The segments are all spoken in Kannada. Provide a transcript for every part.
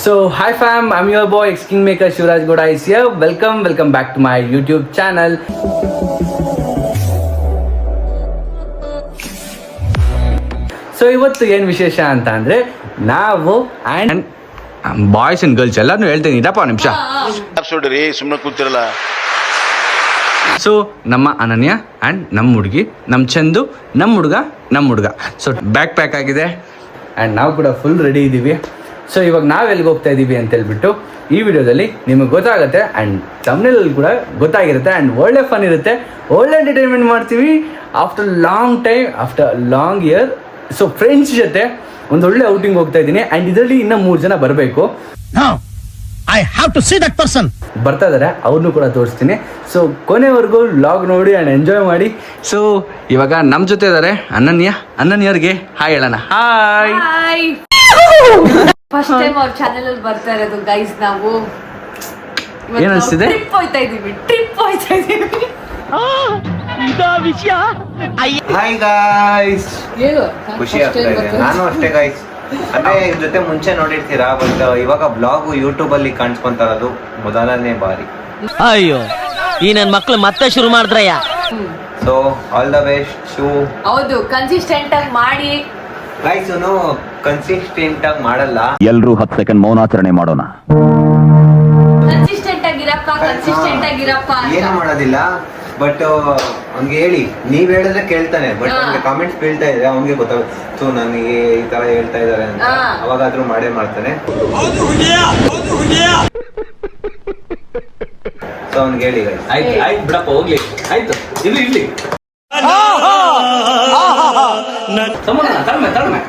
So hi fam, I'm your boy X Kingmaker Shivraj Goda is here. Welcome back to my YouTube channel. So ಇವತ್ತು ಏನು ವಿಶೇಷ ಅಂತ ಅಂದರೆ ನಾವು ಆ್ಯಂಡ್ ಬಾಯ್ಸ್ ಆ್ಯಂಡ್ ಗರ್ಲ್ಸ್ ಎಲ್ಲರೂ ಹೇಳ್ತೀನಿ ಇದಪ್ಪ ನಿಮಿಷ ಸುಮ್ಮನೆ ಕೂತಿರಲ್ಲ. ಸೊ ನಮ್ಮ ಅನನ್ಯ ಆ್ಯಂಡ್ ನಮ್ಮ ಹುಡುಗಿ, ನಮ್ಮ ಚಂದು, ನಮ್ಮ ಹುಡುಗ. ಸೊ ಬ್ಯಾಕ್ ಪ್ಯಾಕ್ ಆಗಿದೆ ಆ್ಯಂಡ್ ನಾವು ಕೂಡ ಫುಲ್ ರೆಡಿ ಇದ್ದೀವಿ. ಸೊ ಇವಾಗ ನಾವು ಎಲ್ಲಿಗೆ ಹೋಗ್ತಾ ಇದ್ದೀವಿ ಅಂತ ಹೇಳ್ಬಿಟ್ಟು ಈ ವಿಡಿಯೋದಲ್ಲಿ ನಿಮಗೆ ಗೊತ್ತಾಗುತ್ತೆ ಆ್ಯಂಡ್ ತಮಿಳಲ್ಲಿ ಕೂಡ ಗೊತ್ತಾಗಿರುತ್ತೆ ಆ್ಯಂಡ್ ಒಳ್ಳೆ ಫನ್ ಇರುತ್ತೆ, ಒಳ್ಳೆ ಎಂಟರ್ಟೈನ್ಮೆಂಟ್ ಮಾಡ್ತೀವಿ after long time, after long year. So friends ಜೊತೆ ಒಂದು ಒಳ್ಳೆ ಔಟಿಂಗ್ ಹೋಗ್ತಾ ಇದ್ದೀನಿ ಆ್ಯಂಡ್ ಇದರಲ್ಲಿ ಇನ್ನೂ 3 ಜನ ಬರಬೇಕು. ಬರ್ತಾ ಇದ್ದಾರೆ, ಅವ್ರನ್ನೂ ಕೂಡ ತೋರಿಸ್ತೀನಿ. ಸೊ ಕೊನೆವರೆಗೂ ಲಾಗ್ ನೋಡಿ ಆ್ಯಂಡ್ ಎಂಜಾಯ್ ಮಾಡಿ. ಸೊ ಇವಾಗ ನಮ್ಮ ಜೊತೆ ಇದ್ದಾರೆ ಅನನ್ಯವ್ರಿಗೆ ಹಾಯ್ ಹೇಳೋಣ. ಹಾಯ್. ಫಸ್ಟ್ ಟೈಮ್ ಅವ್ರ ಚಾನೆಲ್ ಅಲ್ಲಿ ಬರ್ತಾ ಇರೋದು ಗೈಸ್. ನಾವು ಏನ್ ಅನ್ಸ್ತಿದೆ? ಟ್ರಿಪ್ ಹೋಗ್ತಾ ಇದೀವಿ. ಹಾಯ್ ಗಾಯ್ಸ್, ಹೇಳು. ಖುಷಿ ಆಗ್ತಾ ಇದೆ. ನಾನು ಅಷ್ಟೇ ಗಾಯ್ಸ್, ಅಂದ್ರೆ ಇದ್ರ ಜೊತೆ ಮುಂಚೆ ನೋಡಿರ್ತೀರಾ, ಬಟ್ ಇವಾಗ ಬ್ಲಾಗ್ ಯೂಟ್ಯೂಬ್ ಅಲ್ಲಿ ಕಾಣಿಸ್ಕೊಂತಾ ಇರೋದು ಮೊದಲನೇ ಬಾರಿ. ಅಯ್ಯೋ, ಈ ನನ್ ಮಕ್ಳು ಮತ್ತೆ ಶುರು ಮಾಡಿದ್ರಯ್ಯ. ಸೊ ಆಲ್ ದ ಬೆಸ್ಟ್ ಶೂ. ಹೌದು, ಕನ್ಸಿಸ್ಟೆಂಟ್ ಆಗಿ ಮಾಡಿ ಗೈಸ್. ಕನ್ಸಿಸ್ಟೆಂಟ್ ಆಗಿ ಮಾಡಲ್ಲ, ಎಲ್ರೂ 10 ಸೆಕೆಂಡ್ ಮೌನಾಚರಣೆ ಮಾಡೋಣ. ಕನ್ಸಿಸ್ಟೆಂಟ್ ಆಗಿರಪ್ಪ ಏನು ಮಾಡೋದಿಲ್ಲ. ಬಟ್ ಅವ್ನಿಗೆ ಹೇಳಿ, ನೀವ್ ಹೇಳಿದ್ರೆ ಕೇಳ್ತಾನೆ, ಬಟ್ ಅವ್ನಿಗೆ ಕಾಮೆಂಟ್ಸ್ ಬೀಳ್ತಾ ಇದೆ, ಅವ್ನಿಗೆ ಗೊತ್ತಾಗುತ್ತೆ. ಸೊ ನನಗೆ ಈ ತರ ಹೇಳ್ತಾ ಇದಾರೆ ಅಂತ ಅವಾಗಾದ್ರೂ ಮಾಡೇ ಮಾಡ್ತಾನೆ. ಸೊ ಅವ್ನಿಗೆ ಹೇಳಿ ಗೈಸ್. ಆಯ್ತು ಬಿಡಪ್ಪ, ಹೋಗ್ಲಿ. ಆಯ್ತು, ಇರ್ಲಿ. ತಳ್ಮೆ.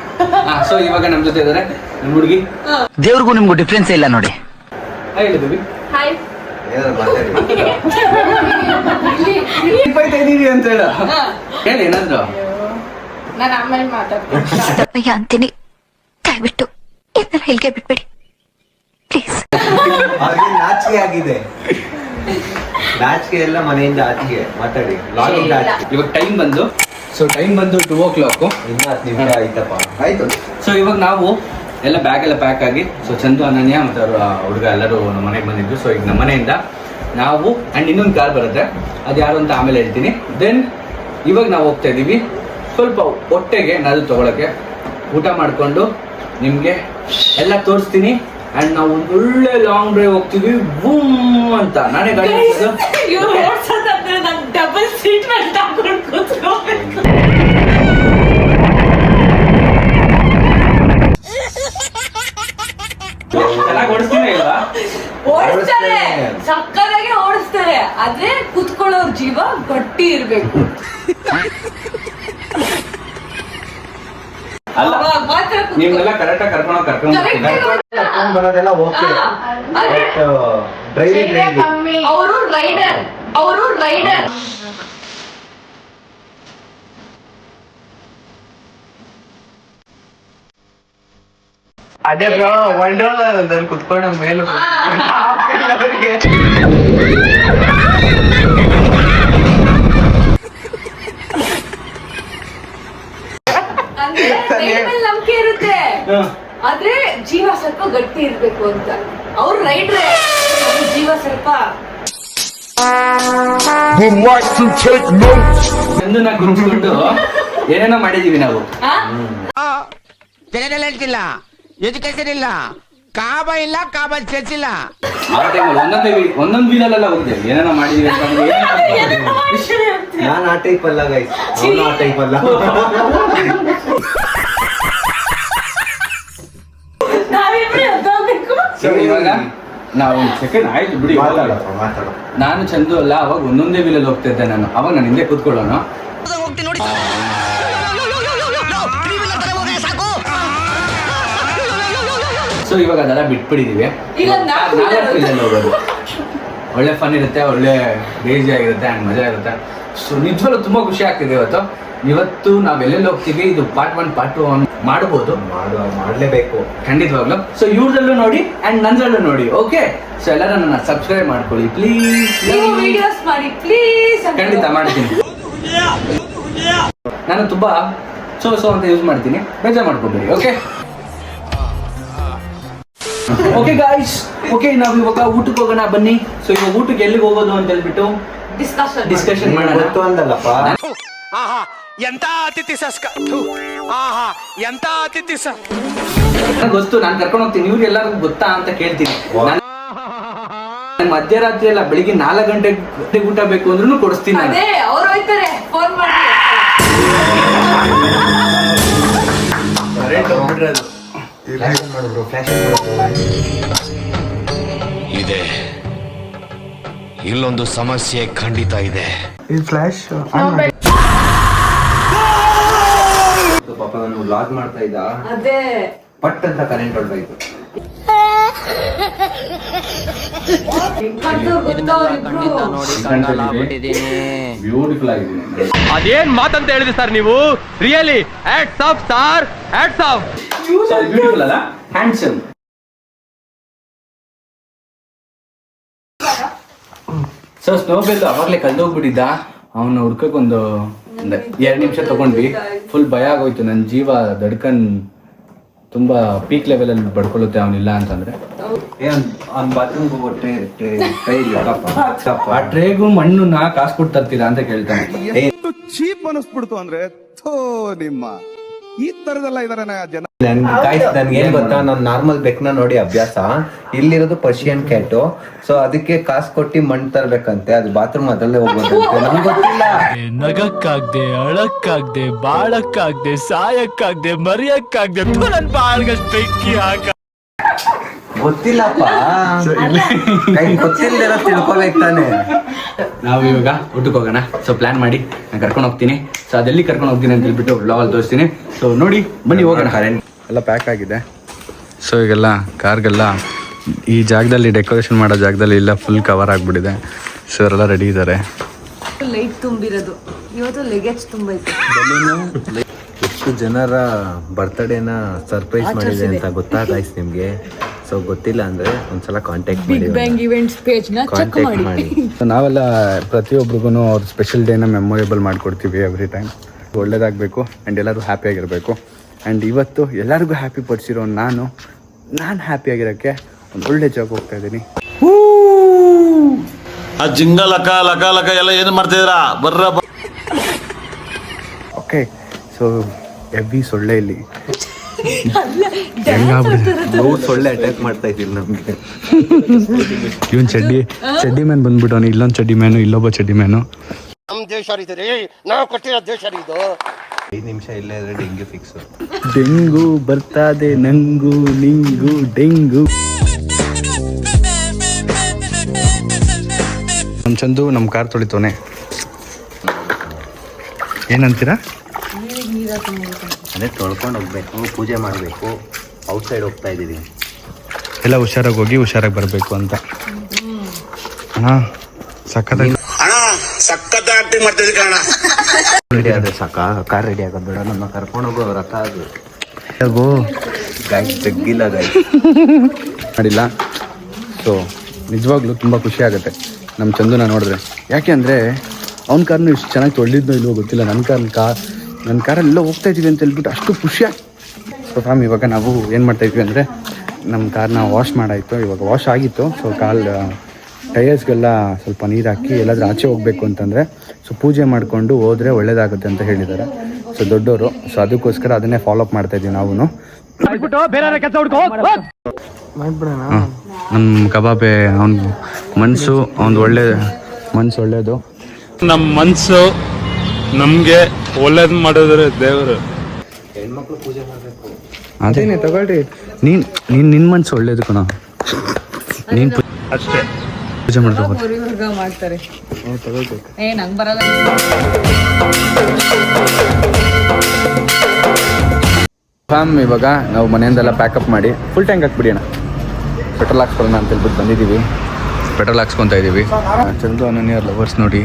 ಸೊ ಇವಾಗ ನಮ್ಮ ಜೊತೆ ಇದಾರೆ ನಮ್ಮ ಹುಡುಗಿ. ದೇವ್ರಿಗೂ ನಿಮ್ಗೂ ಡಿಫ್ರೆನ್ಸ್ ಇಲ್ಲ ನೋಡಿ. Hi baby. ಹಾಯ್. ಏನಾದ್ರು ಮಾತಾಡಿ. ಬೈತಾ ಇದೀವಿ ಅಂತ ಹೇಳಿ ಏನಾದ್ರು. ನಾನು ಆಮೇಲೆ ಮಾತಾಡ್ತೀನಿ ಅಂತೀನಿ, ದಯವಿಟ್ಟು ಇದನ್ನ ಹೇಳಿಕೆ ಬಿಟ್ಬಿಡಿ ಪ್ಲೀಸ್. ಅವ್ರಿಗೆ ನಾಚಿಕೆ ಆಗಿದೆ. ನಾಚಿಕೆ ಎಲ್ಲ ಮನೆಯಿಂದ ಆಚೆಗೆ ಮಾತಾಡಿ. ಲಾಗಿಂದ ಆಚೆಗೆ. ಇವಾಗ ಟೈಮ್ ಬಂದು 2 o'clock. ಇನ್ನು 10 ನಿಮಿಷ ಆಯ್ತಪ್ಪ. ಆಯ್ತು. ಸೊ ಇವಾಗ ನಾವು ಎಲ್ಲ ಬ್ಯಾಗ್ ಎಲ್ಲ ಪ್ಯಾಕ್ ಆಗಿ, ಸೊ ಚಂದು, ಅನನ್ಯ ಮತ್ತು ಅವ್ರ ಹುಡುಗ ಎಲ್ಲರೂ ನಮ್ಮ ಮನೆಗೆ ಬಂದಿದ್ದು. ಸೊ ಈಗ ನಮ್ಮ ಮನೆಯಿಂದ ನಾವು ಆ್ಯಂಡ್ ಇನ್ನೊಂದು ಕಾರ್ ಬರುತ್ತೆ, ಅದು ಯಾರು ಅಂತ ಆಮೇಲೆ ಹೇಳ್ತೀನಿ. ದೆನ್ ಇವಾಗ ನಾವು ಹೋಗ್ತಾ ಇದ್ದೀವಿ ಸ್ವಲ್ಪ ಹೊಟ್ಟೆಗೆ ಏನಾದರೂ ತೊಗೊಳಕ್ಕೆ. ಊಟ ಮಾಡಿಕೊಂಡು ನಿಮಗೆ ಎಲ್ಲ ತೋರಿಸ್ತೀನಿ ಆ್ಯಂಡ್ ನಾವು ಒಂದು ಒಳ್ಳೆ ಲಾಂಗ್ ಡ್ರೈವ್ ಹೋಗ್ತೀವಿ. ಬೂಮ್ ಅಂತ ನಾನೇ ಗಾಡಿ ಡಬಲ್ ಸೀಟ್ ಮೇಲೆ ಹಾಕೊಂಡು ಕೂತ್ಕೋಬೇಕು. ಚೆನ್ನಾಗಿ ಓಡಿಸ್ತೀನಿ ಇಲ್ವಾ? ಓಡಿಸ್ತಾರೆ, ಸಕ್ಕದಾಗಿ ಓಡಿಸ್ತಾರೆ. ಆದ್ರೆ ಕುತ್ಕೊಳ್ಳೋರ್ ಜೀವ ಗಟ್ಟಿ ಇರ್ಬೇಕು. ಅಲ್ಲ, ಅವಾಗ ಮಾತ್ರ ನಿಮ್ನೆಲ್ಲ ಕರೆಕ್ಟಾಗಿ ಕರ್ಕೊಂಡು ಬರೋದೆಲ್ಲ ಓಕೆ, ಬಟ್ ಡ್ರೈವಿಂಗ್ ಅವರು ರೈಡರ್. ಅದೇ ಬ್ರೋ, ನಾನು ಕುತ್ಕೊಂಡು ಮೇಲೆ ನಂಬಿಕೆ ಇರುತ್ತೆ, ಆದ್ರೆ ಜೀವ ಸ್ವಲ್ಪ ಗಟ್ಟಿ ಇರ್ಬೇಕು ಅಂತ. ಅವ್ರು ರೈಡ್ರೆ, ಜೀವ ಸ್ವಲ್ಪ ಚಂದನ ಗುರುಸ್ಕೊಂಡು ಏನೇನೋ ಮಾಡಿದೀವಿ ನಾವು. ಹೇಳ್ತಿಲ್ಲ, ಎಜುಕೇಶನ್ ಇಲ್ಲ, ಕಾಬ ಇಲ್ಲ, ಕಾಬಲ್ ಚರ್ಚ್ ಇಲ್ಲ. ಆ ಟೈಮಲ್ಲಿ ಒಂದೊಂದು ವೀಲಲ್ಲೆಲ್ಲ ಹೋಗಿದೆ, ಏನೇನೋ ಮಾಡಿದೀವಿ ಅಂತ. ನಾನು ಆ ಟೈಪ್ ಅಲ್ಲ ಗೈಸ್, ಅವನು ಆ ಟೈಪ್ ಅಲ್ಲ. ಸೊ ಇವಾಗ ನಾವು ಸೆಕೆಂಡ್ ಆಯ್ತು ಬಿಡಿ, ಮಾತಾಡೋ. ನಾನು ಚಂದು ಅಲ್ಲ, ಅವಾಗ ಒಂದೊಂದೇ ವೀಲಲ್ಲಿ ಹೋಗ್ತಾ ಇದ್ದೆ ನಾನು. ಅವಾಗ ನಾನು ಹಿಂದೆ ಕೂತ್ಕೊಳ್ಳೋಣ. ಸೊ ಇವಾಗ ಅದೆಲ್ಲ ಬಿಟ್ಬಿಟ್ಟಿದೀವಿ. ಈಗ ನಾಲ್ಕು ವೀಲಲ್ಲಿ ಹೋಗೋದು ಒಳ್ಳೆ ಫನ್ ಇರುತ್ತೆ, ಒಳ್ಳೆ ಕ್ರೇಜಿ ಆಗಿರುತ್ತೆ ಆ್ಯಂಡ್ ಮಜಾ ಇರುತ್ತೆ. ಸೊ ನಿಜವಾಗ್ಲೂ ತುಂಬ ಖುಷಿ ಆಗ್ತಿದೆ ಇವತ್ತು ನಾವೆಲ್ಲೆಲ್ಲಿ ಹೋಗ್ತೀವಿ. ಇದು ಪಾರ್ಟ್ 1 ಪಾರ್ಟ್ 2 ಮಾಡ್ಬೋದು, ಮಾಡಲೇಬೇಕು ಖಂಡಿತವಾಗ್ಲು. ಸೊ ಇವ್ರದಲ್ಲೂ ನೋಡಿ ಆ್ಯಂಡ್ ನಂದ್ರಲ್ಲೂ ನೋಡಿ. ಓಕೆ, ಸೊ ಎಲ್ಲರೂ ನನ್ನ ಸಬ್ಸ್ಕ್ರೈಬ್ ಮಾಡ್ಕೊಳ್ಳಿ ಪ್ಲೀಸ್. ವಿಡಿಯೋಸ್ ಮಾಡಿ ಪ್ಲೀಸ್. ಖಂಡಿತ ಮಾಡ್ತೀನಿ. ನಾನು ತುಂಬಾ ಸೊ ಅಂತ ಯೂಸ್ ಮಾಡ್ತೀನಿ, ಬೇಜಾರು ಮಾಡ್ಕೊಬೇಡಿ. ಓಕೆ, ಓಕೆ ಗಾಯ್ಸ್, ಓಕೆ ನಾವು ಇವಾಗ ಊಟಕ್ಕೆ ಹೋಗೋಣ ಬನ್ನಿ. ಸೊ ಇವಾಗ ಊಟಕ್ಕೆ ಎಲ್ಲಿಗೆ ಹೋಗೋದು ಅಂತ ಹೇಳ್ಬಿಟ್ಟು ಡಿಸ್ಕಷನ್ ಮಾಡೋಣ. ಗೊತ್ತು ಅಂದಲ್ಲಪ್ಪ. ಆಹಾ ಎಂತ ಅತಿಥಿ ಆಹಾ ಎಂತ ಅತಿಥಿ ನನಗೆ ಗೊತ್ತು, ನಾನು ಕರ್ಕೊಂಡು ಹೋಗ್ತೀನಿ. ಇವ್ರಿಗೆ ಎಲ್ಲರಿಗೂ ಗೊತ್ತಾ ಅಂತ ಕೇಳ್ತೀನಿ. ಮಧ್ಯರಾತ್ರಿ ಎಲ್ಲ ಬೆಳಿಗ್ಗೆ 4 ಗಂಟೆಗೆ ಊಟ ಬೇಕು ಅಂದ್ರೂ ಕೊಡಿಸ್ತೀನಿ ನಾನು. ಅದೇ ಅವ್ರು ಹೋಯ್ತಾರೆ ಫೋನ್ ಮಾಡಿ. ಇದೆ ಇಲ್ಲೊಂದು ಸಮಸ್ಯೆ ಖಂಡಿತ ಇದೆ. ಪಾಪ ನಾನು ಲಾಗ್ ಮಾಡ್ತಾ ಇದ್ದ, ಅದೇ ಪಟ್ ಅಂತ ಕರೆಂಟ್ ಹೊಡ್ಬೇಕು. ಬ್ಯೂಟಿಫುಲ್ ಆಗಿದೆ. ಅದೇನ್ ಮಾತಂತ ಹೇಳಿದ್ರಿ ಸರ್ ನೀವು? Really hats off sir, hats off. Beautiful ಅಲ್ಲ, ಹ್ಯಾಂಡ್ಸಮ್. ಸೊ ಸ್ನೋಬೆಲ್ ಅವಾಗ್ಲೇ ಕಲ್ದೋಗ್ಬಿಟ್ಟಿದ್ದ. ಅವನು ಹುಡ್ಕಕ್ ಒಂದು 2 ನಿಮಿಷ ತಗೊಂಡ್ವಿ. ಫುಲ್ ಭಯ ಆಗೋಯ್ತು. ನನ್ನ ಜೀವ ದಡ್ಕನ್ ತುಂಬಾ ಪೀಕ್ ಲೆವೆಲ್ ಅಲ್ಲಿ ಬಡ್ಕೊಳ್ಳುತ್ತೆ ಅವನಿಲ್ಲ ಅಂತಂದ್ರೆ. ಆ ಟ್ರೇಗೂ ಮಣ್ಣನ್ನ ಕಾಸು ಕೊಟ್ಟು ತರ್ತೀರಾ ಅಂತ ಕೇಳ್ತಾನೆ. ಚೀಪ್ ಅನಿಸ್ಬಿಡ್ತು ಅಂದ್ರೆ ನಿಮ್ಮ ಈ ತರದೆಲ್ಲ ಇದಾರೆ ಜನ. ನನ್ಗೆ ಏನ್ ಗೊತ್ತಾ, ನಾನ್ ನಾರ್ಮಲ್ ಬೆಕ್ನ ನೋಡಿ ಅಭ್ಯಾಸ. ಇಲ್ಲಿರೋದು ಪರ್ಷಿಯನ್ ಕ್ಯಾಟು. ಸೊ ಅದಕ್ಕೆ ಕಾಸು ಕೊಟ್ಟಿ ಮಣ್ಣು ತರ್ಬೇಕಂತೆ. ಅದು ಬಾತ್ರೂಮ್ ಅದರಲ್ಲೇ ಹೋಗ್ಬೋದಂತೆ. ನಮ್ಗೆ ಗೊತ್ತಿಲ್ಲ. ನಗಕ್ಕಾಗ್ದೆ, ಅಳಕ್ಕಾಗ್ದೆ, ಬಾಳಕ್ಕಾಗ್ದೆ, ಸಾಯಕ್ಕಾಗ್ದೆ, ಮರಿಯಕ್ಕಾಗ್ದೆ, ನನ್ ಬಾಳ್ಗಷ್ಟು ಬೆಂಕಿ ಹಾಕ. ಗೊತ್ತಿಲ್ಲಪ್ಪ, ಗೊತ್ತಿಲ್ಲ ತಿಳ್ಕೊಬೇಕು ತಾನೆ. ನಾವು ಇವಾಗ ಊಟಕ್ಕೆ ಹೋಗೋಣ. ಸೊ ಪ್ಲಾನ್ ಮಾಡಿ ನಾನು ಕರ್ಕೊಂಡು ಹೋಗ್ತೀನಿ. ಸೊ ಅದೆಲ್ಲಿ ಕರ್ಕೊಂಡು ಹೋಗ್ತೀನಿ ಅಂತ ಹೇಳ್ಬಿಟ್ಟು ಬ್ಲಾಗಲ್ಲಿ ತೋರಿಸ್ತೀನಿ. ಸೊ ನೋಡಿ ಬನ್ನಿ ಹೋಗೋಣ. ಎಲ್ಲ ಪ್ಯಾಕ್ ಆಗಿದೆ. ಸೊ ಈಗೆಲ್ಲ ಕಾರ್ಗೆಲ್ಲ ಈ ಜಾಗದಲ್ಲಿ ಡೆಕೋರೇಷನ್ ಮಾಡೋ ಜಾಗದಲ್ಲಿ ಎಲ್ಲ ಫುಲ್ ಕವರ್ ಆಗಿಬಿಟ್ಟಿದೆ. ಸೊ ಅವರೆಲ್ಲ ರೆಡಿ ಇದ್ದಾರೆ. ಲೈಟ್ ತುಂಬಿರೋದು ಇವತ್ತು ಲಗೇಜ್ ತುಂಬೈತೆ. ಎಷ್ಟು ಜನರ ಬರ್ತ್ಡೇನ ಸರ್ಪ್ರೈಸ್ ಮಾಡಿದೆ ಅಂತ ಗೊತ್ತಾ ಗೈಸ್ ನಿಮ್ಗೆ? ಸೊ ಗೊತ್ತಿಲ್ಲ ಅಂದ್ರೆ ಒಂದ್ಸಲ ಕಾಂಟ್ಯಾಕ್ಟ್ ಮಾಡಿ, ಬ್ಯಾಂಗ್ ಇವೆಂಟ್ಸ್ ಪೇಜ್ ನ ಚೆಕ್ ಕಾಂಟ್ಯಾಕ್ಟ್ ಮಾಡಿ. ಮಾಡಿ. ನಾವೆಲ್ಲ ಪ್ರತಿಯೊಬ್ಬರಿಗೂ ಅವ್ರ ಸ್ಪೆಷಲ್ ಡೇನ ಮೆಮೊರೇಬಲ್ ಮಾಡಿಕೊಡ್ತೀವಿ ಎವ್ರಿ ಟೈಮ್. ಒಳ್ಳೇದಾಗಬೇಕು ಆ್ಯಂಡ್ ಎಲ್ಲರೂ ಹ್ಯಾಪಿಯಾಗಿರಬೇಕು. ಆ್ಯಂಡ್ ಇವತ್ತು ಎಲ್ಲರಿಗೂ ಹ್ಯಾಪಿ ಪಡಿಸಿರೋ ನಾನು ಹ್ಯಾಪಿಯಾಗಿರೋಕ್ಕೆ ಒಂದು ಒಳ್ಳೆ ಜಾಗ ಹೋಗ್ತಾ ಇದ್ದೀನಿ. ಆ ಜಿಂಗ ಲಕ ಲಕ ಲಕ ಎಲ್ಲ ಏನು ಮಾಡ್ತಿದ್ದೀರಾ? ಬರ್ರ ಓಕೆ, ಸೊ ಎವ್ರಿ ಸೊಳ್ಳೆ ಇಲ್ಲಿ ಸೊಳ್ಳೆ ಅಟ್ಯಾಕ್ ಮಾಡ್ತಾ ಇದ್ದೀವಿ ನಮ್ಗೆ. ಇವನ್ ಚಡ್ಡಿ ಮ್ಯಾನ್ ಬಂದ್ಬಿಟ್ಟವನು. ಇಲ್ಲೊಂದು ಚಡ್ಡಿ ಮ್ಯಾನು, ಇಲ್ಲೊಬ್ಬ ಚಡ್ಡಿ ಮ್ಯಾನು. ನಮ್ ದೇಶ ನಾವು ಕೊಟ್ಟಿರೋ ದೇಶ ಇದು. 5 ನಿಮಿಷ ಇಲ್ಲೇ ಇದ್ರೆ ಡೆಂಗ್ಯೂ ಫಿಕ್ಸ್. ಡೆಂಗು ಬರ್ತಾದೆ ನಂಗು ನಿಂಗು ಡೆಂಗು. ನಮ್ಮ ಚಂದು ನಮ್ಮ ಕಾರ್ ತೊಳಿತವನೆ. ಏನಂತೀರಾ? ಅದೇ ತೊಳ್ಕೊಂಡು ಹೋಗ್ಬೇಕು, ಪೂಜೆ ಮಾಡಬೇಕು. ಔಟ್ಸೈಡ್ ಹೋಗ್ತಾ ಇದ್ದೀವಿ. ಎಲ್ಲ ಹುಷಾರಾಗಿ ಹೋಗಿ ಹುಷಾರಾಗಿ ಬರಬೇಕು ಅಂತ. ಹಾಂ, ಸಖತ್ತಾಗಿ ರೆಡಿ ಆದ್ರೆ ಸಾಕ? ಕಾರ್ ರೆಡಿ ಆಗೋದು ಬೇಡ, ನನ್ನ ಕರ್ಕೊಂಡು ಹೋಗೋ ರಥ ಅದು. ಗಾಯ್ ಜಗ್ಗಿಲ್ಲ ಗಾಯ್ ಮಾಡಿಲ್ಲ. ಸೊ ನಿಜವಾಗ್ಲೂ ತುಂಬ ಖುಷಿ ಆಗುತ್ತೆ ನಮ್ಮ ಚಂದುನ ನೋಡಿದ್ರೆ. ಯಾಕೆ ಅಂದರೆ ಅವ್ನ ಕಾರ್ನು ಇಷ್ಟು ಚೆನ್ನಾಗಿ ತೊಳೆದಿದ್ನೋ ಇಲ್ವೋ ಗೊತ್ತಿಲ್ಲ. ನನ್ನ ಕಾರಲ್ಲೆಲ್ಲ ಹೋಗ್ತಾ ಇದ್ದೀವಿ ಅಂತ ಹೇಳ್ಬಿಟ್ಟು ಅಷ್ಟು ಖುಷಿಯಾಗಿ. ಸೊ ಫ್ಯಾಮ್ ಇವಾಗ ನಾವು ಏನು ಮಾಡ್ತಾಯಿದ್ವಿ ಅಂದರೆ ನಮ್ಮ ಕಾರ್ನ ವಾಶ್ ಮಾಡಾಯಿತು. ಇವಾಗ ವಾಶ್ ಆಗಿತ್ತು. ಸೊ ಟೈರ್ಸ್ಗೆಲ್ಲ ಸ್ವಲ್ಪ ನೀರು ಹಾಕಿ ಎಲ್ಲಾದ್ರೂ ಆಚೆ ಹೋಗಬೇಕು ಅಂತಂದರೆ ಸೊ ಪೂಜೆ ಮಾಡಿಕೊಂಡು ಹೋದರೆ ಒಳ್ಳೇದಾಗುತ್ತೆ ಅಂತ ಹೇಳಿದ್ದಾರೆ. ಸೊ ದೊಡ್ಡವರು. ಸೊ ಅದಕ್ಕೋಸ್ಕರ ಅದನ್ನೇ ಫಾಲೋಅಪ್ ಮಾಡ್ತಾಯಿದ್ದೀವಿ ನಾವು. ನಮ್ಮ ಕಬಾಬೆ ಅವ್ನ ಮನಸ್ಸು, ಅವ್ನು ಒಳ್ಳೇದು. ನಮ್ಮ ಮನ್ಸು ನಮ್ಗೆ ಒಳ್ಳೇದ್ ಮಾಡಿದ್ರೆ ದೇವರು. ಹೆಣ್ಮಕ್ಳು ಪೂಜೆ ಮಾಡಬೇಕು. ಅದೇನೆ ತಗೊಳ್ರಿ. ನಿನ್ನ ಮನಸ್ಸು ಒಳ್ಳೇದು ಕಣ. ನೀನು ಅಷ್ಟೇ ಪೂಜೆ ಮಾಡ್ಕೋಬೋದು. ಮಾಡ್ತಾರೆ. ನಂಗೆ ಬರಲ್ಲ. ಫ್ಯಾಮ್ ಇವಾಗ ನಾವು ಮನೆಯಿಂದೆಲ್ಲ ಪ್ಯಾಕಪ್ ಮಾಡಿ ಫುಲ್ ಟ್ಯಾಂಕ್ ಹಾಕ್ಬಿಡಿ ಅಣ್ಣ. ಪೆಟ್ರೋಲ್ ಹಾಕ್ಸ್ಕೊಳ್ಳೋಣ ಅಂತ ಹೇಳ್ಬಿಟ್ಟು ಬಂದಿದ್ದೀವಿ. ಪೆಟ್ರೋಲ್ ಹಾಕ್ಸ್ಕೊತಾ ಇದ್ದೀವಿ. ಚಂದು ಅನನ್ಯ ಲವರ್ಸ್ ನೋಡಿ.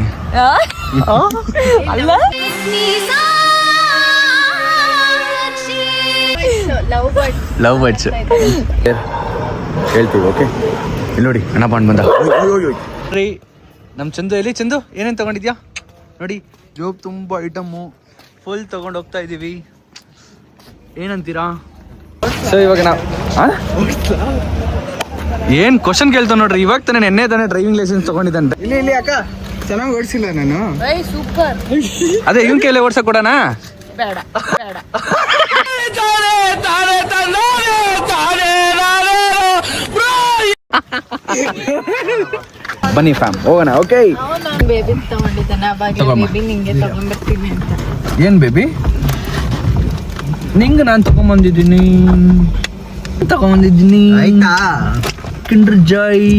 ಲವ್ ಬರ್ಡ್ಸ್ ಹೇಳ್ತೀವಿ. ಓಕೆ, ಇಲ್ಲಿ ನೋಡಿ ಅಣ್ಣ ಬಾಂಡ್ ಬಂದ. ನಮ್ಮ ಚಂದು ಎಲ್ಲಿ? ಚಂದು ಏನೇನು ತಗೊಂಡಿದ್ಯಾ ನೋಡಿ. ಜೋಬ್ ತುಂಬ ಐಟಮ್ಮು ಫುಲ್ ತಗೊಂಡು ಹೋಗ್ತಾ ಇದ್ದೀವಿ. ಏನಂತೀರಾ? ಸೊ ಇವಾಗ ನಾವು ಏನ್ ಕ್ವಶನ್ ಕೇಳ್ತಾವ ನೋಡ್ರಿ, ಇವಾಗ ತಾನೇ ನೆನ್ನೆ ತಾನೇ ಡ್ರೈವಿಂಗ್ ಲೈಸೆನ್ಸ್ ತಗೊಂಡಿದ್ದಾನೆ. ಇಲ್ಲಿ ಅಕ್ಕ ಚೆನ್ನಾಗಿ ಓಡಿಸಿಲ್ಲ ನಾನು. ಸೂಪರ್. ಅದೇ ಇವನ್ ಕೈಲೇ ಓಡ್ಸಕ್ ಕೊಡೋಣ. ಬೇಡ ಬೇಡ. ಬನ್ನಿ ಫ್ಯಾಮ್ ಹೋಗೋಣ. ಓಕೆ ಬೇಬಿ ತಗೊಂಡಿದ್ದಾನೆ, ತಗೊಂಬ. ಬೇಬಿ ನಿಂಗೆ ತಗೊಂಡ್ಬರ್ತೀನಿ ಅಂತ. ಏನ್ ಬೇಬಿ ನಿಂಗೆ ನಾನು ತಗೊಂಬಂದಿದ್ದೀನಿ ಆಯ್ತಾ ಕಿಂಡರ್ ಜಾಯ್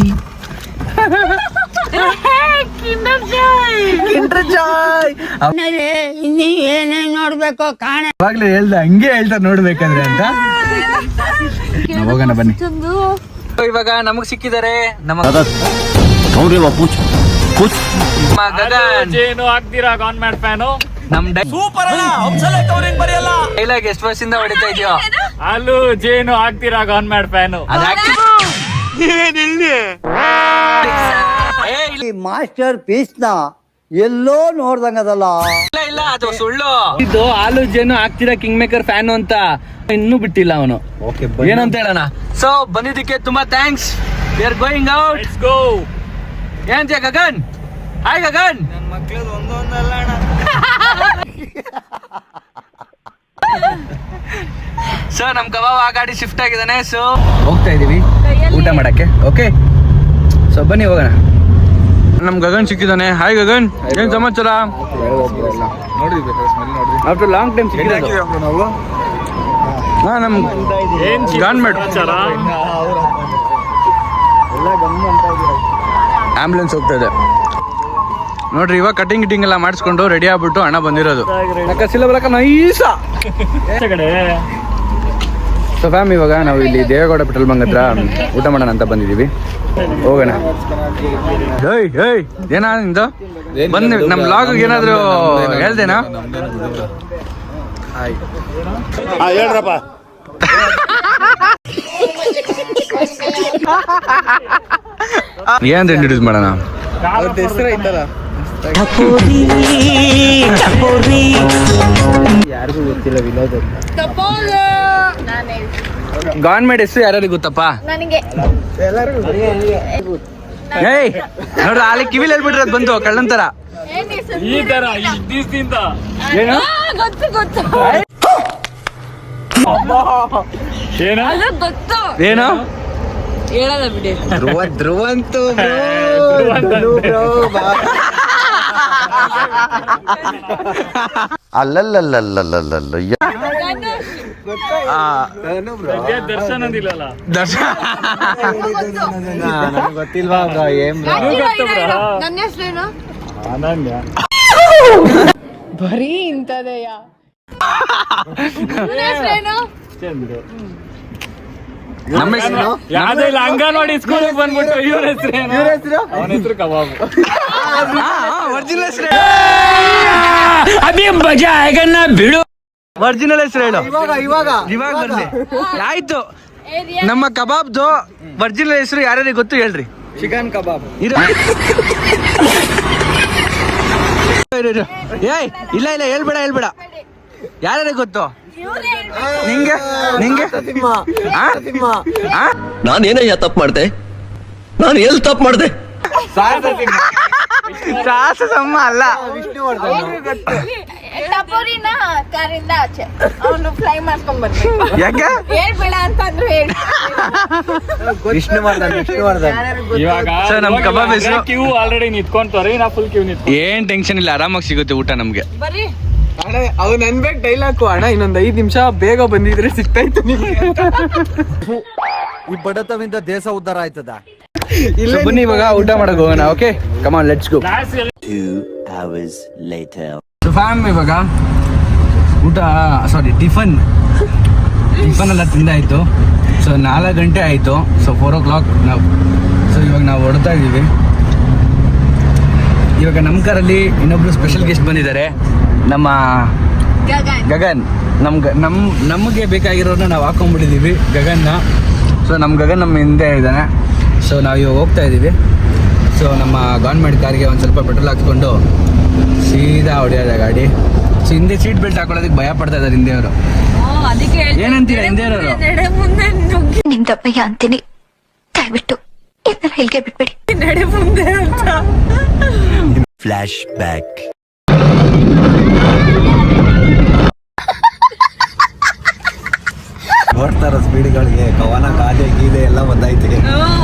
ನೋಡ್ಬೇಕು ಕಾಣ ಅವಾಗ್ಲೇ ಹೇಳ್ದ ಹಂಗೆ ಹೇಳ್ತಾ ನೋಡ್ಬೇಕಾದ್ರೆ ಅಂತ. ನಾವ್ ಹೋಗೋಣ ಬನ್ನಿ. ಇವಾಗ ನಮಗ್ ಸಿಕ್ಕಿದ್ದಾರೆ ನಮ್ಮ ಏನು ಆಗ್ತೀರಾ ಗೌರ್ಮೆಂಟ್ ಫ್ಯಾನು? ನಮ್ ಡೈಲಾಗ್ ಎಷ್ಟು ವರ್ಷದಿಂದ ಹೊಡಿತಾ ಇದೆಯೋ ಅಲ್ಲೂ ಜೇನು ಆಗ್ತೀರಾ ಗೌರ್ಮೆಂಟ್ ಫ್ಯಾನು? ಮಾಸ್ಟರ್ ಪೀಸ್ ನ ಎಲ್ಲೋ ನೋಡ್ದಂಗದಲ್ಲ. ಇಲ್ಲ ಅದು ಸುಳ್ಳು. ಇದು ಹಾಲು ಜೇನು ಆಗ್ತೀರಾ ಕಿಂಗ್ ಮೇಕರ್ ಫ್ಯಾನು ಅಂತ ಇನ್ನೂ ಬಿಟ್ಟಿಲ್ಲ ಅವನು. ಏನಂತ ಹೇಳೋಣ. ಸೊ ಬಂದಿದ್ದಕ್ಕೆ ತುಂಬಾ thanks. We are going out. Let's go. ಏನ್ ಗಗನ್? ಹಾಯ್ ಗಗನ್. ಸೊ ನಮ್ ಕಬಾಬ್ ಆ ಗಾಡಿ ಶಿಫ್ಟ್ ಆಗಿದ್ದಾನೆ. ಸೊ ಹೋಗ್ತಾ ಇದೀವಿ ಊಟ ಮಾಡಕ್ಕೆ. ಓಕೆ ಸೊ ಬನ್ನಿ ಹೋಗೋಣ. ನಮ್ ಗಗನ್ ಸಿಕ್ಕಿದ್ದಾನೆ. ಹಾಯ್ ಗಗನ್, ಏನ್ ಸಮಾಚಾರ? ಆಫ್ಟರ್ ಲಾಂಗ್ ಟೈಮ್ ಸಿಕ್ಕಿದ್ದಾನೆ. ಹಾ ನಮ್ ಗವರ್ಮೆಂಟ್ ಆಂಬುಲೆನ್ಸ್ ಹೋಗ್ತಾ ಇದೆ ನೋಡ್ರಿ. ಇವಾಗ ಕಟಿಂಗ್ ಗಿಟಿಂಗ್ ಎಲ್ಲ ಮಾಡಿಸ್ಕೊಂಡು ರೆಡಿ ಆಗ್ಬಿಟ್ಟು ಹಣ ಬಂದಿರೋದು. ಸೊ ಫ್ಯಾಮ್ ಇವಾಗ ನಾವು ಇಲ್ಲಿ ದೇವೇಗೌಡ ಪೆಟ್ರೋಲ್ ಬಂಕ್ ಹತ್ರ ಊಟ ಮಾಡೋಣ ಅಂತ ಬಂದಿದ್ದೀವಿ. ಹೋಗೋಣ. ಹೇಯ್ ಹೇಯ್ ಏನಾ ನಿಂದು? ಬಂದ್ ನಮ್ ಲಾಗ್ ಏನಾದ್ರು ಹೇಳ್ದೇನಾ? ಹೇಳ್ರಪ್ಪ. ಏನ್ ಇಂಟ್ರೊಡ್ಯೂಸ್ ಮಾಡೋಣ? ಹೆಸರು ಐತಲ್ಲ ಯಾರಿಗೂ ಗೊತ್ತಿಲ್ಲ ವಿನೋದ್ ಅಂತ. ಗವರ್ಮೆಂಟ್ ಹೆಸರು ಯಾರ್ಯಾರಿಗೆ ಗೊತ್ತಪ್ಪ? ನನಗೆ ಏಯ್ ನೋಡ್ರಿ ಅಲ್ಲಿ ಕಿವಿಲ್ ಹೇಳ್ಬಿಟ್ರೆ ಬಂತು ಕಳ್ಳಂತರ. ಈ ತರ ದಿವಸದಿಂದ ಏನು ಗೊತ್ತು ಗೊತ್ತು ಏನ ಅದು ಗೊತ್ತು. ಏನು ಹೇಳಲ್ಲ ಬಿಡಿ. ಧ್ರುವಂತು ಅಲ್ಲಲ್ಲಲ್ಲಲ್ಲಲ್ಲಲ್ಲ ದರ್ಶನ ಅಂದಿಲ್ಲಲ್ಲ. ನನಗೆ ಗೊತ್ತಿಲ್ವಾ ಏನ್ ನನ್ನ ಹೆಸರೇನು? ಅನನ್ಯ. ಬರೀ ಇಂಥದೆಯ. ಹೆಸರೇನು? ಚಂದ್ರು. ನಮ್ಮ ಹೆಸರು ಯಾವ್ದೋ ಇಲ್ಲ ಅಂಗನವಾಡಿ ಸ್ಕೂಲ್ ಬಂದ್ಬಿಟ್ಟು ಇವ್ರ ಹೆಸರೇನು? ಅವನ ಹೆಸರು ಕಬಾಬ್. ಒರಿಜಿನಲ್ ಹೆಸರು ಅದೇ ಮಜಾ ಆಗನ್ನ ಬಿಡು. ಒರಿಜಿನಲ್ ಹೆಸರು ಹೇಳು. ಇವಾಗ ಇವಾಗ ಬರ್ಲಿ. ಆಯ್ತು. ನಮ್ಮ ಕಬಾಬ್ದು ಒರಿಜಿನಲ್ ಹೆಸರು ಯಾರ್ಯಾರಿಗೆ ಗೊತ್ತು ಹೇಳ್ರಿ. ಚಿಕನ್ ಕಬಾಬ್. ಇರು. ಏಯ್ ಇಲ್ಲ ಇಲ್ಲ ಹೇಳ್ಬೇಡ ಹೇಳ್ಬೇಡ. ಯಾರ್ಯಾರಿಗೆ ಗೊತ್ತು? ನಿಂಗೆ ನಿಂಗೆ ನಾನೇನಯ್ಯ ತಪ್ಪು ಮಾಡ್ದೆ? ನಾನು ಎಲ್ಲಿ ತಪ್ಪು ಮಾಡ್ದೆ? ಸಾಹಸಮ್ಮ ಅಲ್ಲ. ಟಪೋರಿನ ಕಾರಿಂದ ಆಚೆ ಅವನು ಫ್ಲೈ ಮಾಡ್ಕೊಂಡ್ ಬರ್ಬೇಕು. ಯಾಕೆ ಹೇಳ್ಬೇಡ ಅಂತಂದ್ರು ಹೇಳಿ. ವಿಷ್ಣುವರ್ಧನ್ ಇವಾಗ ಸರ್, ನಮ್ ಕಬಾಬ್ ಹೆಸರು ಕ್ಯೂ ಆಲ್ರೆಡಿ ನಿಂತ್ಕೊಂತವ್ರಿ. ನಾ ಫುಲ್ ಕ್ಯೂ ನಿಂತ್ಕೊ. ಏನ್ ಟೆನ್ಷನ್ ಇಲ್ಲ, ಆರಾಮಾಗಿ ಸಿಗುತ್ತೆ ಊಟ ನಮ್ಗೆ. ಬರ್ರಿ. ಅಣ್ಣ ಅವ್ನು ಅನ್ಬೇಕು ಡೈಲಾಗು. ಅಣ್ಣ ಇನ್ನೊಂದ್ 5 ನಿಮಿಷ ಬೇಗ ಬಂದಿದ್ರೆ ಸಿಗ್ತಾ ಇತ್ತು ನಿಮ್ಗೆ. ಈ ಬಡತವಿಂದ ದೇಶ ಉದ್ಧಾರ ಆಯ್ತದ. So, ಬನ್ನಿ ಇವಾಗ ಊಟ ಮಾಡಕ್ ಹೋಗೋಣ. Okay come on let's go. 2 hours later. So fam ಇವಾಗ ಊಟ ಟಿಫನ್ ಎಲ್ಲ ತಿಂದಾಯ್ತು. ಸೊ 4 ಗಂಟೆ ಆಯಿತು. ಸೊ 4 o'clock ಇವಾಗ ನಾವು ಹೊಡ್ತಾ ಇದ್ದೀವಿ. ಇವಾಗ ನಮ್ಮ ಕಾರಲ್ಲಿ ಇನ್ನೊಬ್ರು ಸ್ಪೆಷಲ್ ಗೆಸ್ಟ್ ಬಂದಿದ್ದಾರೆ, ನಮ್ಮ ಗಗನ್. ನಮಗೆ ಬೇಕಾಗಿರೋದನ್ನ ನಾವು ಹಾಕೊಂಡ್ಬಿಟ್ಟಿದ್ದೀವಿ ಗಗನ್ನ. ಸೊ ನಮ್ಮ ಗಗನ್ ನಮ್ಮ ಹಿಂದೆ ಇದ್ದಾನೆ. ಸೊ ನಾವು ಇವಾಗ ಹೋಗ್ತಾ ಇದ್ದೀವಿ. ಸೊ ನಮ್ಮ ಗವರ್ಮೆಂಟ್ ಕಾರ್ಗೆ ಒಂದು ಸ್ವಲ್ಪ ಪೆಟ್ರೋಲ್ ಹಾಕ್ಸ್ಕೊಂಡು ಸೀದಾ ಹೊಡೆಯೋದ ಗಾಡಿ. ಸೊ ಹಿಂದೆ ಸೀಟ್ ಬೆಲ್ಟ್ ಹಾಕೊಳ್ಳೋದಕ್ಕೆ ಭಯ ಪಡ್ತಾ ಇದ್ದಾರೆ ಹಿಂದೆಯವರು. ಏನಂತೀರಾ ಹಿಂದೆಯವರು? ನಿಮ್ ದಪ್ಪಯ್ಯ ಅಂತೀನಿ. ದಯವಿಟ್ಟು ಇದನ್ನ ಇಲ್ಲಿಗೆ ಬಿಟ್ಬಿಡಿ. ನಡೆ ಮುಂದೆ ಅಂತ. Flashback. ನೋಡ್ತಾರ ಸ್ಪೀಡ್ಗಳಿಗೆ ಕವನ ಕಾಜೆ ಗೀದೆ ಎಲ್ಲ ಬಂದೈತೆ.